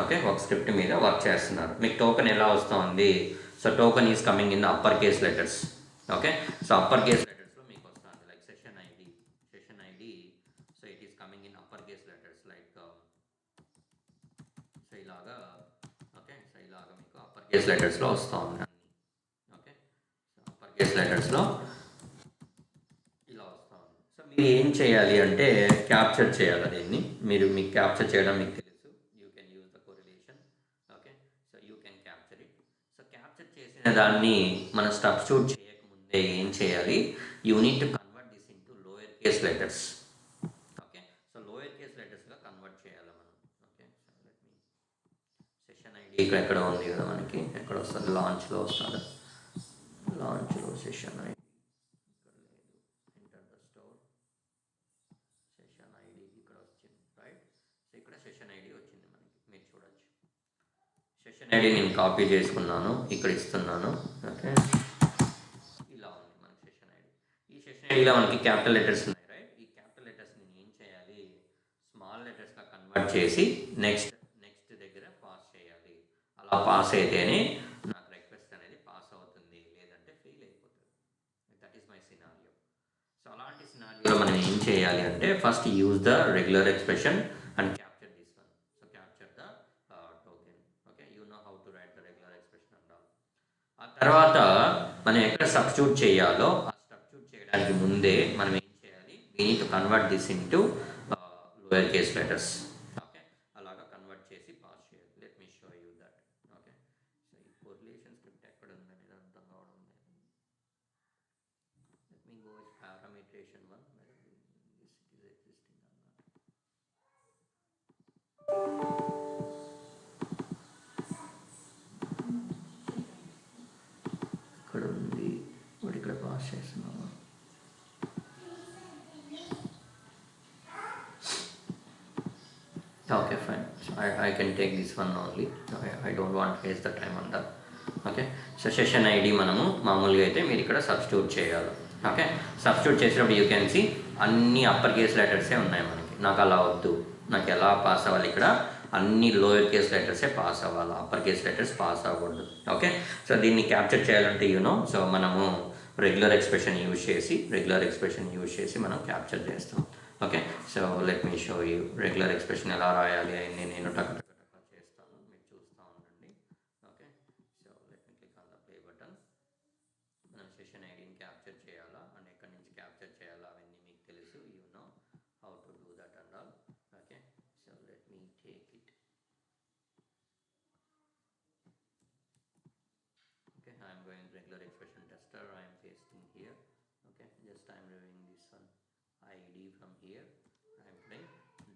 Speaker 1: ఓకే, ఒక స్క్రిప్ట్ మీద వర్క్ చేస్తున్నారు. మీకు టోకెన్ ఎలా వస్తుంది, so so token is coming in upper case letters. Okay, so upper case లెటర్స్లో మీకు వస్తుంది like session ID. So it is coming in upper case letters like so ఇలాగా. ఓకే, సో ఇలాగా మీకు అప్పర్ కేస్ లెటర్స్లో వస్తూ ఉంది. ఓకే, సో అప్పర్ కేస్ లెటర్స్లో ఇలా వస్తూ ఉంది. సో మీరు ఏం చేయాలి అంటే క్యాప్చర్ చేయాలి దీన్ని. మీకు క్యాప్చర్ చేయడం మీకు తెలుసు. You can use the correlation. Okay, so you can capture it. So capture చేసిన దాన్ని మనం సబ్స్టిట్యూట్ చేయకముందే ఏం చేయాలి, you need to convert this into lower case letters. Okay, so lower case లెటర్స్గా కన్వర్ట్ చేయాలి మనం. Okay, so let me session ID ఇక్కడ ఎక్కడ ఉంది కదా, మనకి ఎక్కడ వస్తుంది, లాంచ్లో వస్తుంది. లాంచ్లో session ID enter the store. Session ID ఇక్కడ వచ్చింది, రైట్. సో ఇక్కడ సెషన్ ఐడి వచ్చింది మనకి, మీరు చూడొచ్చు. సెషన్ ఐడి నేను కాపీ చేసుకున్నాను, ఇక్కడ ఇస్తున్నాను. ఓకే, ఇలా ఉంది మనకి సెషన్ ఐడి. ఈ సెషన్ ఐడిలో మనకి క్యాపిటల్ లెటర్స్ ఉన్నాయి, రైట్. ఈ క్యాపిటల్ లెటర్స్ నేను ఏం చేయాలి, స్మాల్ లెటర్స్గా కన్వర్ట్ చేసి నెక్స్ట్ దగ్గర పాస్ చేయాలి. అలా పాస్ అయితేనే నాకు రిక్వెస్ట్ అనేది పాస్ అవుతుంది, లేదంటే ఫెయిల్ అయిపోతుంది. That is my scenario. So అలాంటి సినారియోలో మనం ఏం చేయాలి అంటే first use the regular expression and capture this one. So capture the token. Okay, you know how to write the regular expression and all. ఆ తర్వాత మనం ఎక్కడ సబ్స్టిట్యూట్ చేయాలో ఆ సబ్స్టిట్యూట్ చేయడానికి ముందే మనం ఏం చేయాలి, we need to convert this into lower case letters. Okay, అలాగా కన్వర్ట్ చేసి పాస్ చేయాలి. Let me show you that. Okay, so ఈ కోరిలేషన్ స్క్రిప్ట్ ఎక్కడ ఉందనేది అర్థం కావడం లేదు. Let me go with parameteration one, whether this is existing or not. ఇక్కడ ఉంది, ఇప్పుడు ఇక్కడ పాస్ చేస్తున్నాము. Okay, fine. So I can take this one only. I don't want to waste the time on that. Okay, so session ID మనము మామూలుగా అయితే మీరు ఇక్కడ సబ్స్టిట్యూట్ చేయాలి. ఓకే, సబ్స్టిట్యూట్ చేసినప్పుడు యూ కెన్ సి అన్ని అప్పర్ కేస్ లెటర్సే ఉన్నాయి మనకి. నాకు అలా వద్దు, నాకు ఎలా పాస్ అవ్వాలి, ఇక్కడ అన్ని లోయర్ కేస్ లెటర్సే పాస్ అవ్వాలి, అప్పర్ కేస్ లెటర్స్ పాస్ అవ్వకూడదు. ఓకే, సో దీన్ని క్యాప్చర్ చేయాలంటే సో మనము రెగ్యులర్ ఎక్స్ప్రెషన్ యూజ్ చేసి మనం క్యాప్చర్ చేస్తాం. Okay, so let me show you regular expression ఎలా రాయాలి అని నేను టక్ చేస్తాను, మీరు చూస్తూ ఉండండి. Okay, so let me click on the play button. మనం సెషన్ ఐడిని క్యాప్చర్ చేయాలా అండ్ ఎక్కడి నుంచి క్యాప్చర్ చేయాలా అవన్నీ మీకు తెలుసు. You know how to do that and all. Okay, so let me take it. Okay, I'm going regular expression tester. I'm pasting here. Okay, just I'm reviewing this one id from here. I'm putting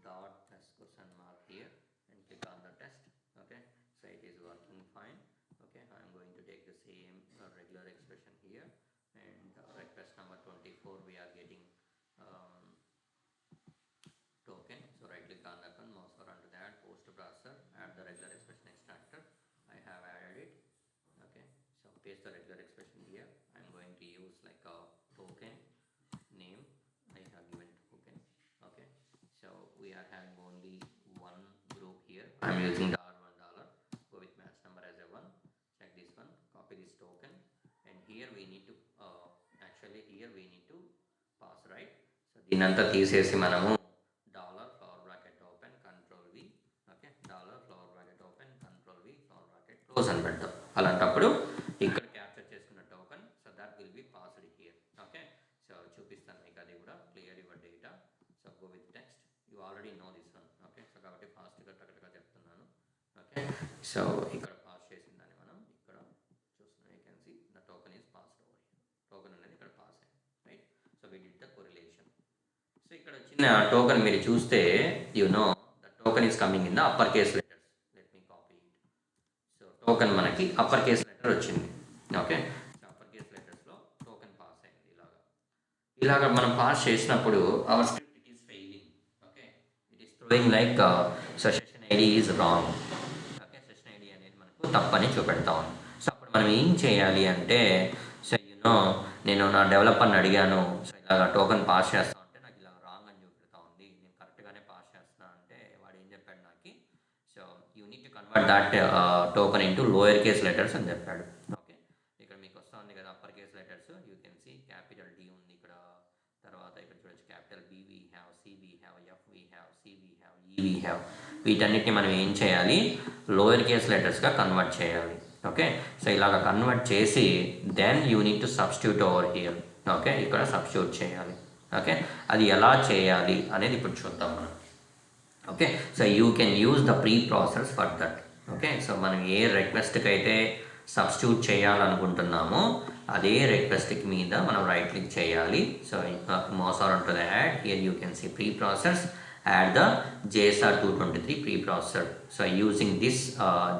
Speaker 1: dot plus question mark here and click on the test. Okay, so it is working fine. Okay, I'm going to take the same regular expression here and request number 24 we are getting token. So right click on that one, mouse over onto that, post to processor, add the regular expression extractor. I have added it. Okay, so paste the regular expression here. I'm going to use like a token name. I have given token. Okay, so we are having only one group here. I'm using $1. Go with match number as a 1. Check this one, copy this token, and here we need to here we need to pass, right. So దీనంతా తీసేసి మనము dollar flower bracket open control V. Okay, dollar flower bracket open control V flower bracket close అని పెడతాం. అలాంటప్పుడు ఇక్కడ capture చేసుకున్న token, so that will be passed here. Okay, so చూపిస్తాను మీకు అది కూడా. Clear your data. So go with text. You already know this one. Okay, so కాబట్టి ఫాస్ట్గా టకటగా చెప్తున్నాను. ఓకే, సో ఇక్కడ పాస్ చేసిందని మనం ఇక్కడ చూస్తున్నాం. You can see the token is passed over here. Token అనేది ఇక్కడ పాస్ అయింది, right. So we did the correlation. So ఇక్కడ వచ్చిన టోకెన్ మీరు చూస్తే the token is coming in the upper case letters. Let me copy it. So token మనకి upper case letter వచ్చింది. Okay, upper case లెటర్స్లో టోకెన్ పాస్ అయింది. ఇలాగా మనం పాస్ చేసినప్పుడు our script it is failing. Okay, it is throwing like session ID is wrong. Okay, session ID అనేది మనకు తప్పని చూపెడతాం. సో అప్పుడు మనం ఏం చేయాలి అంటే, సో నేను నా డెవలపర్ని అడిగాను, సో ఇలాగ టోకెన్ పాస్ చేస్తాను అంటే నాకు ఇలా రాంగ్ అని చూపెడతా ఉంది, నేను కరెక్ట్గానే పాస్ చేస్తున్నా అంటే వాడు ఏం చెప్పాడు నాకు, so you need to convert that token into lower case letters అని చెప్పాడు. Okay, upper case letters you can see capital D ఉంది ఇక్కడ, తర్వాత ఇక్కడ చూడొచ్చు capital B we have, C we have, F we have, C we have, E we have. వీటన్నిటిని మనం ఏం చేయాలి, లోయర్ కేస్ లెటర్స్గా కన్వర్ట్ చేయాలి. ఓకే, సో ఇలాగ కన్వర్ట్ చేసి then you need to substitute over here. Okay, ఇక్కడ సబ్స్టిట్యూట్ చేయాలి. ఓకే, అది ఎలా చేయాలి అనేది ఇప్పుడు చూద్దాం మనం. Okay, so you can use the pre process for that. Okay, so మనం ఏ రిక్వెస్ట్కి అయితే సబ్స్టిట్యూట్ చేయాలనుకుంటున్నామో అదే రిక్వెస్ట్కి మీద మనం రైట్ క్లిక్ చేయాలి. So mouse or to the add here you can see pre process, add the JSR 223 preprocessor. So using this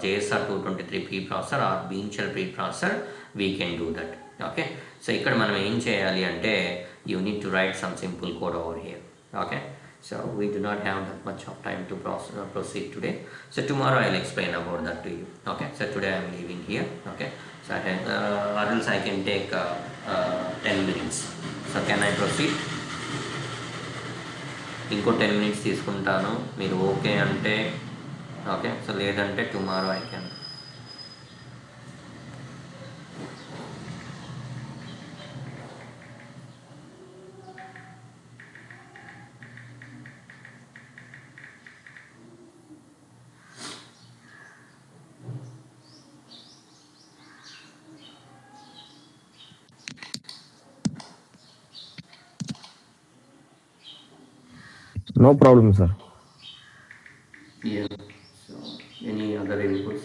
Speaker 1: JSR 223 preprocessor or bean shell preprocessor we can do that. Okay, so ఇక్కడ మనం ఏం చేయాలి అంటే you need to write some simple code over here. Okay, so we do not have that much of time to proceed today, so tomorrow I'll explain about that to you. Okay, so today I'm leaving here. Okay, so or else I can take 10 minutes. So can I proceed? ఇంకో 10 minutes తీసుకుంటాను, మీరు okay అంటే okay, so లేదంటే tomorrow I can.
Speaker 2: No problem, sir.
Speaker 1: Yeah, so any other inputs?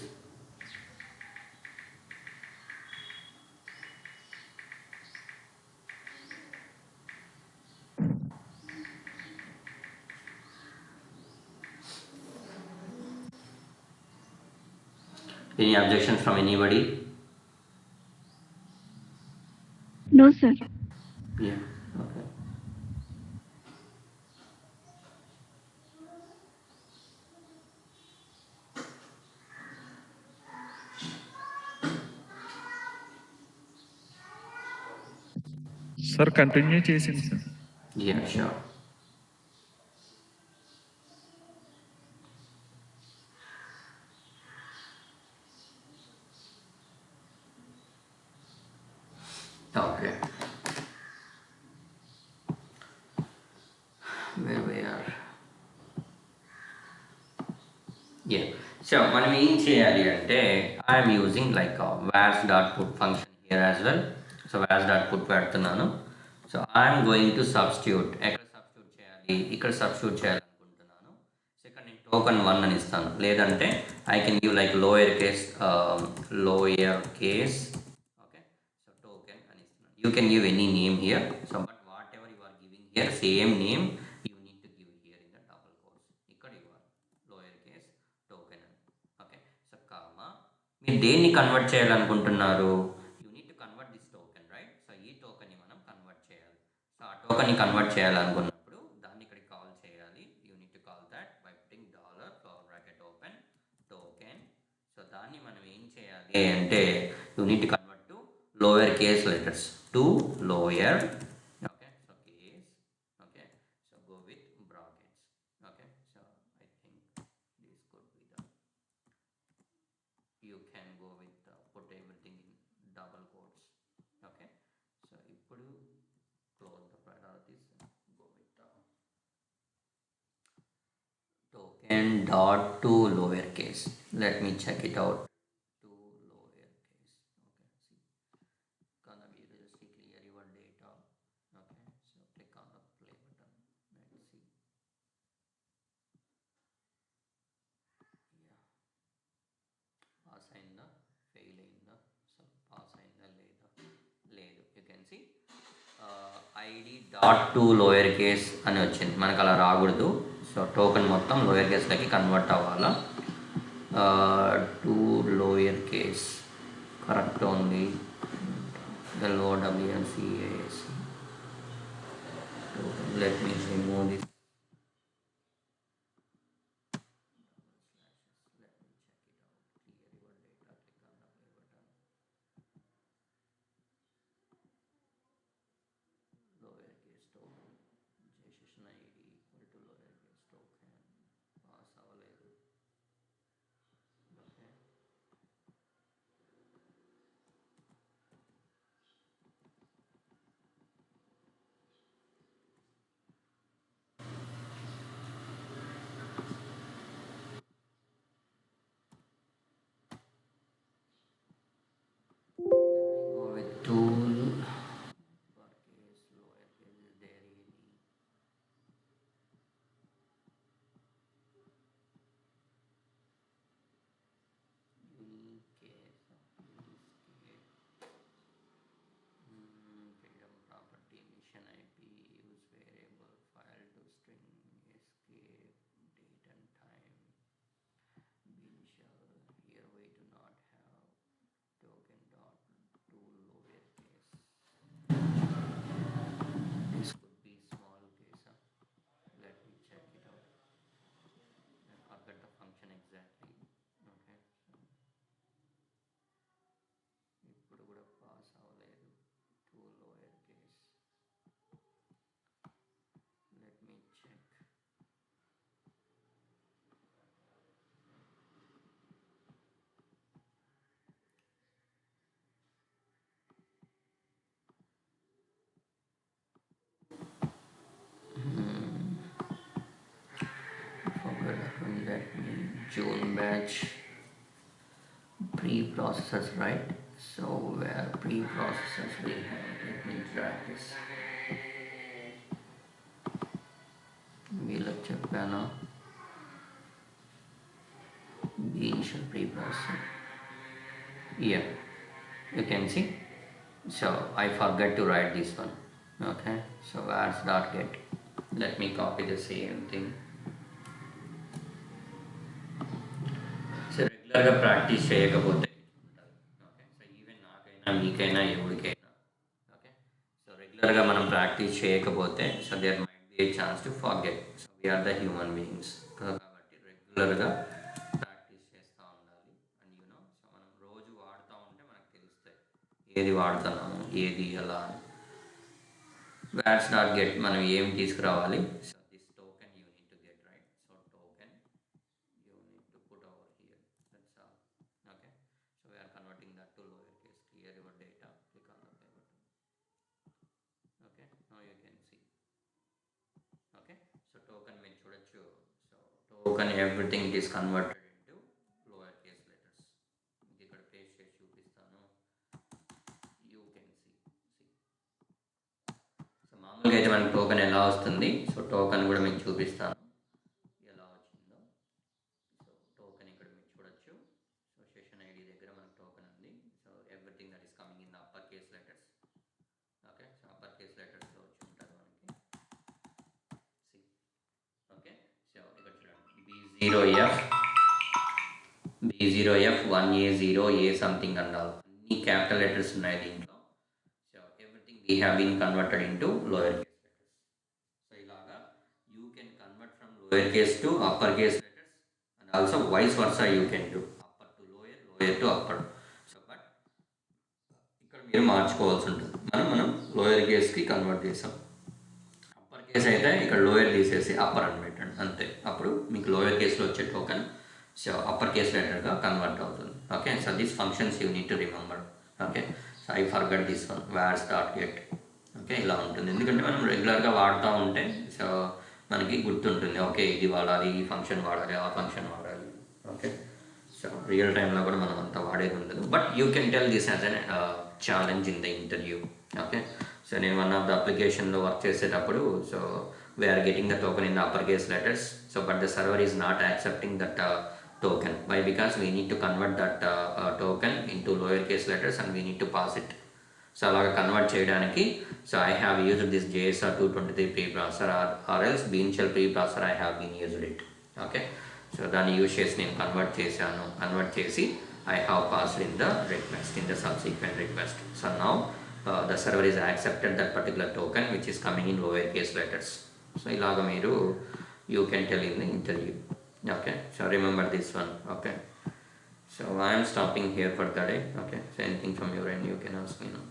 Speaker 1: Any objections from anybody?
Speaker 3: No, sir.
Speaker 1: Yeah, okay.
Speaker 4: Sir continue చేసింది sir.
Speaker 1: Yeah, sure. Okay, where we are. Yeah, so మనం ఏం చేయాలి అంటే I'm using like vars dot put function here as well. So vars dot put పెడుతున్నాను. So I'm going to substitute. ఎక్కడ substitute చేయాలి, ఇక్కడ substitute చేయాలనుకుంటున్నాను. సో ఇక్కడ నేను టోకన్ 1 అని ఇస్తాను, లేదంటే I can give like lower case okay, so token అని ఇస్తున్నాను. You can give any name here, so but whatever you are giving here same name you need to give here in the double quotes. ఇక్కడ ఇవ్వాలి lower case token అని. Okay, so comma మీరు దేన్ని convert చేయాలనుకుంటున్నారు, you need to convert this token, right? So ఈ టోకెన్ని మనం convert చేయాలి. సో ఆ టోకెన్ని కన్వర్ట్ చేయాలనుకున్నప్పుడు దాన్ని ఇక్కడికి కాల్ చేయాలి. You need to call that by putting dollar flower bracket open token. So దాన్ని మనం ఏం చేయాలి అంటే you need to convert to lower case letters, to lower. Okay, so case. Okay, so go with brackets. Okay, so I think this could be the, you can go with put everything in double quotes. Okay, so ఇప్పుడు close the priorities and go with token dot to lower case. Let me check it out. To lower case. Okay, see, gonna be realistically clear your data. Okay, so click on the play button. Let's see. Yeah, pass అయిందా, fail అయిందా, so pass అయిందా లేదా, లేదు. You can see ID dot to lower case అని వచ్చింది. మనకు అలా రాకూడదు. సో టోకెన్ మొత్తం లోయర్ కేస్లోకి కన్వర్ట్ అవ్వాలా. టు లోయర్ కేస్ కరెక్ట్ ఉంది. LOWNCAS. Let me remove this. Let me check it out. Clear your data. Click on the play button. Lower case token. Session ID equal to lower case token. Pass అవ్వలేదు. Okay. tool, uppercase, lowercase, is there any? Unique case of escape, freedom property, mission IP, use variable, file to string, escape, date and time, bin shell. Here we do not have token dot to lowercase. This could be small case. Let me check it out. I forgot the function exactly. Okay, ఇప్పుడు కూడా pass అవ్వలేదు. To lower case. Let me check. Forgot, let me June batch pre-processors, right? So where pre-processors we have, let me drag this. వీళ్ళకి చెప్పాను the initial pre-processor. Yeah, you can see. So I forgot to write this one. Okay, so where's dot get? Let me copy the same thing. So రెగ్యులర్గా practice చేయకపోతే okay, so even నాకైనా మీకైనా ఎవరికైనా okay, so రెగ్యులర్గా మనం practice చేయకపోతే so there might be a chance to forget. So we're the human beings కాబట్టి రెగ్యులర్గా ప్రాక్టీస్ చేస్తూ ఉండాలి. అండ్ యూనో సో మనం రోజు వాడుతూ ఉంటే మనకు తెలుస్తాయి ఏది వాడుతున్నాము ఏది ఎలా. వ్యాట్స్ నాట్ గెట్ మనం ఏం తీసుకురావాలి. So this token you need to get right. So token you need to put over here, that's all. Okay, so we are converting that to lowercase. Clear your data, click on the play button. Okay, now you can see. Okay, so token మీరు చూడొచ్చు. So token everything is converted into lowercase letters. ఇది ఇక్కడ paste చేసి చూపిస్తాను. You can see. So మామూలుగా అయితే మనకి token ఎలా వస్తుంది, సో టోకెన్ కూడా మీకు చూపిస్తాను ఎలా వచ్చిందో. సో టోకెన్ ఇక్కడ మీరు చూడొచ్చు. సో సెషన్ ఐడి దగ్గర మనకు టోకెన్ ఉంది. So everything that is coming in upper case letters. Okay, so upper case లెటర్స్లో వచ్చి ఉంటుంది మనకి. సి ఓకే, సో ఇక్కడ చూడండి B0F B0F 1A0 A something అన్నారు. అన్ని క్యాపిటల్ లెటర్స్ ఉన్నాయి దీంట్లో. So everything we have been converted into lower case letters. So ఇలాగా you can convert from lower case to upper case letters. Also vice versa you can do, upper to lower, lower to upper. So but ఇక్కడ మీరు మార్చుకోవాల్సి ఉంటుంది. మనం lower కేస్కి convert చేసాం. Upper case అయితే ఇక్కడ lower తీసేసి upper అని పెట్టండి అంతే. అప్పుడు మీకు లోయర్ కేస్లో వచ్చే టోకెన్ సో అప్పర్ కేస్ లెటర్గా కన్వర్ట్ అవుతుంది. Okay, so this functions you need to remember. Okay, so I forgot this one vars dot get. Okay, ఇలా ఉంటుంది. ఎందుకంటే మనం రెగ్యులర్గా వాడుతూ ఉంటే సో మనకి గుర్తుంటుంది. ఓకే, ఇది వాడాలి, ఈ ఫంక్షన్ వాడాలి, ఆ ఫంక్షన్ వాడాలి. ఓకే, సో రియల్ టైంలో కూడా మనం అంతా వాడేది ఉండదు. But you can tell this as an challenge in the interview. Okay, so నేను వన్ ఆఫ్ ద అప్లికేషన్లో వర్క్ చేసేటప్పుడు so we're getting the token in the upper case letters. So but the server is not accepting that token. Why? Because we need to convert that token into lower case letters and we need to pass it. So అలాగా convert చేయడానికి so I have used this JSR 223 pre processor or else beanshell pre processor I have been used it. Okay, so దాన్ని use చేసి నేను convert చేశాను. Convert చేసి I have passed in the request, in the subsequent request. So now the server is accepted that particular token which is coming in lower case letters. So ఇలాగ మీరు you can tell in the interview. Okay, so remember this one. Okay, so I am stopping here for the day. Okay, so anything from your end you can ask me now.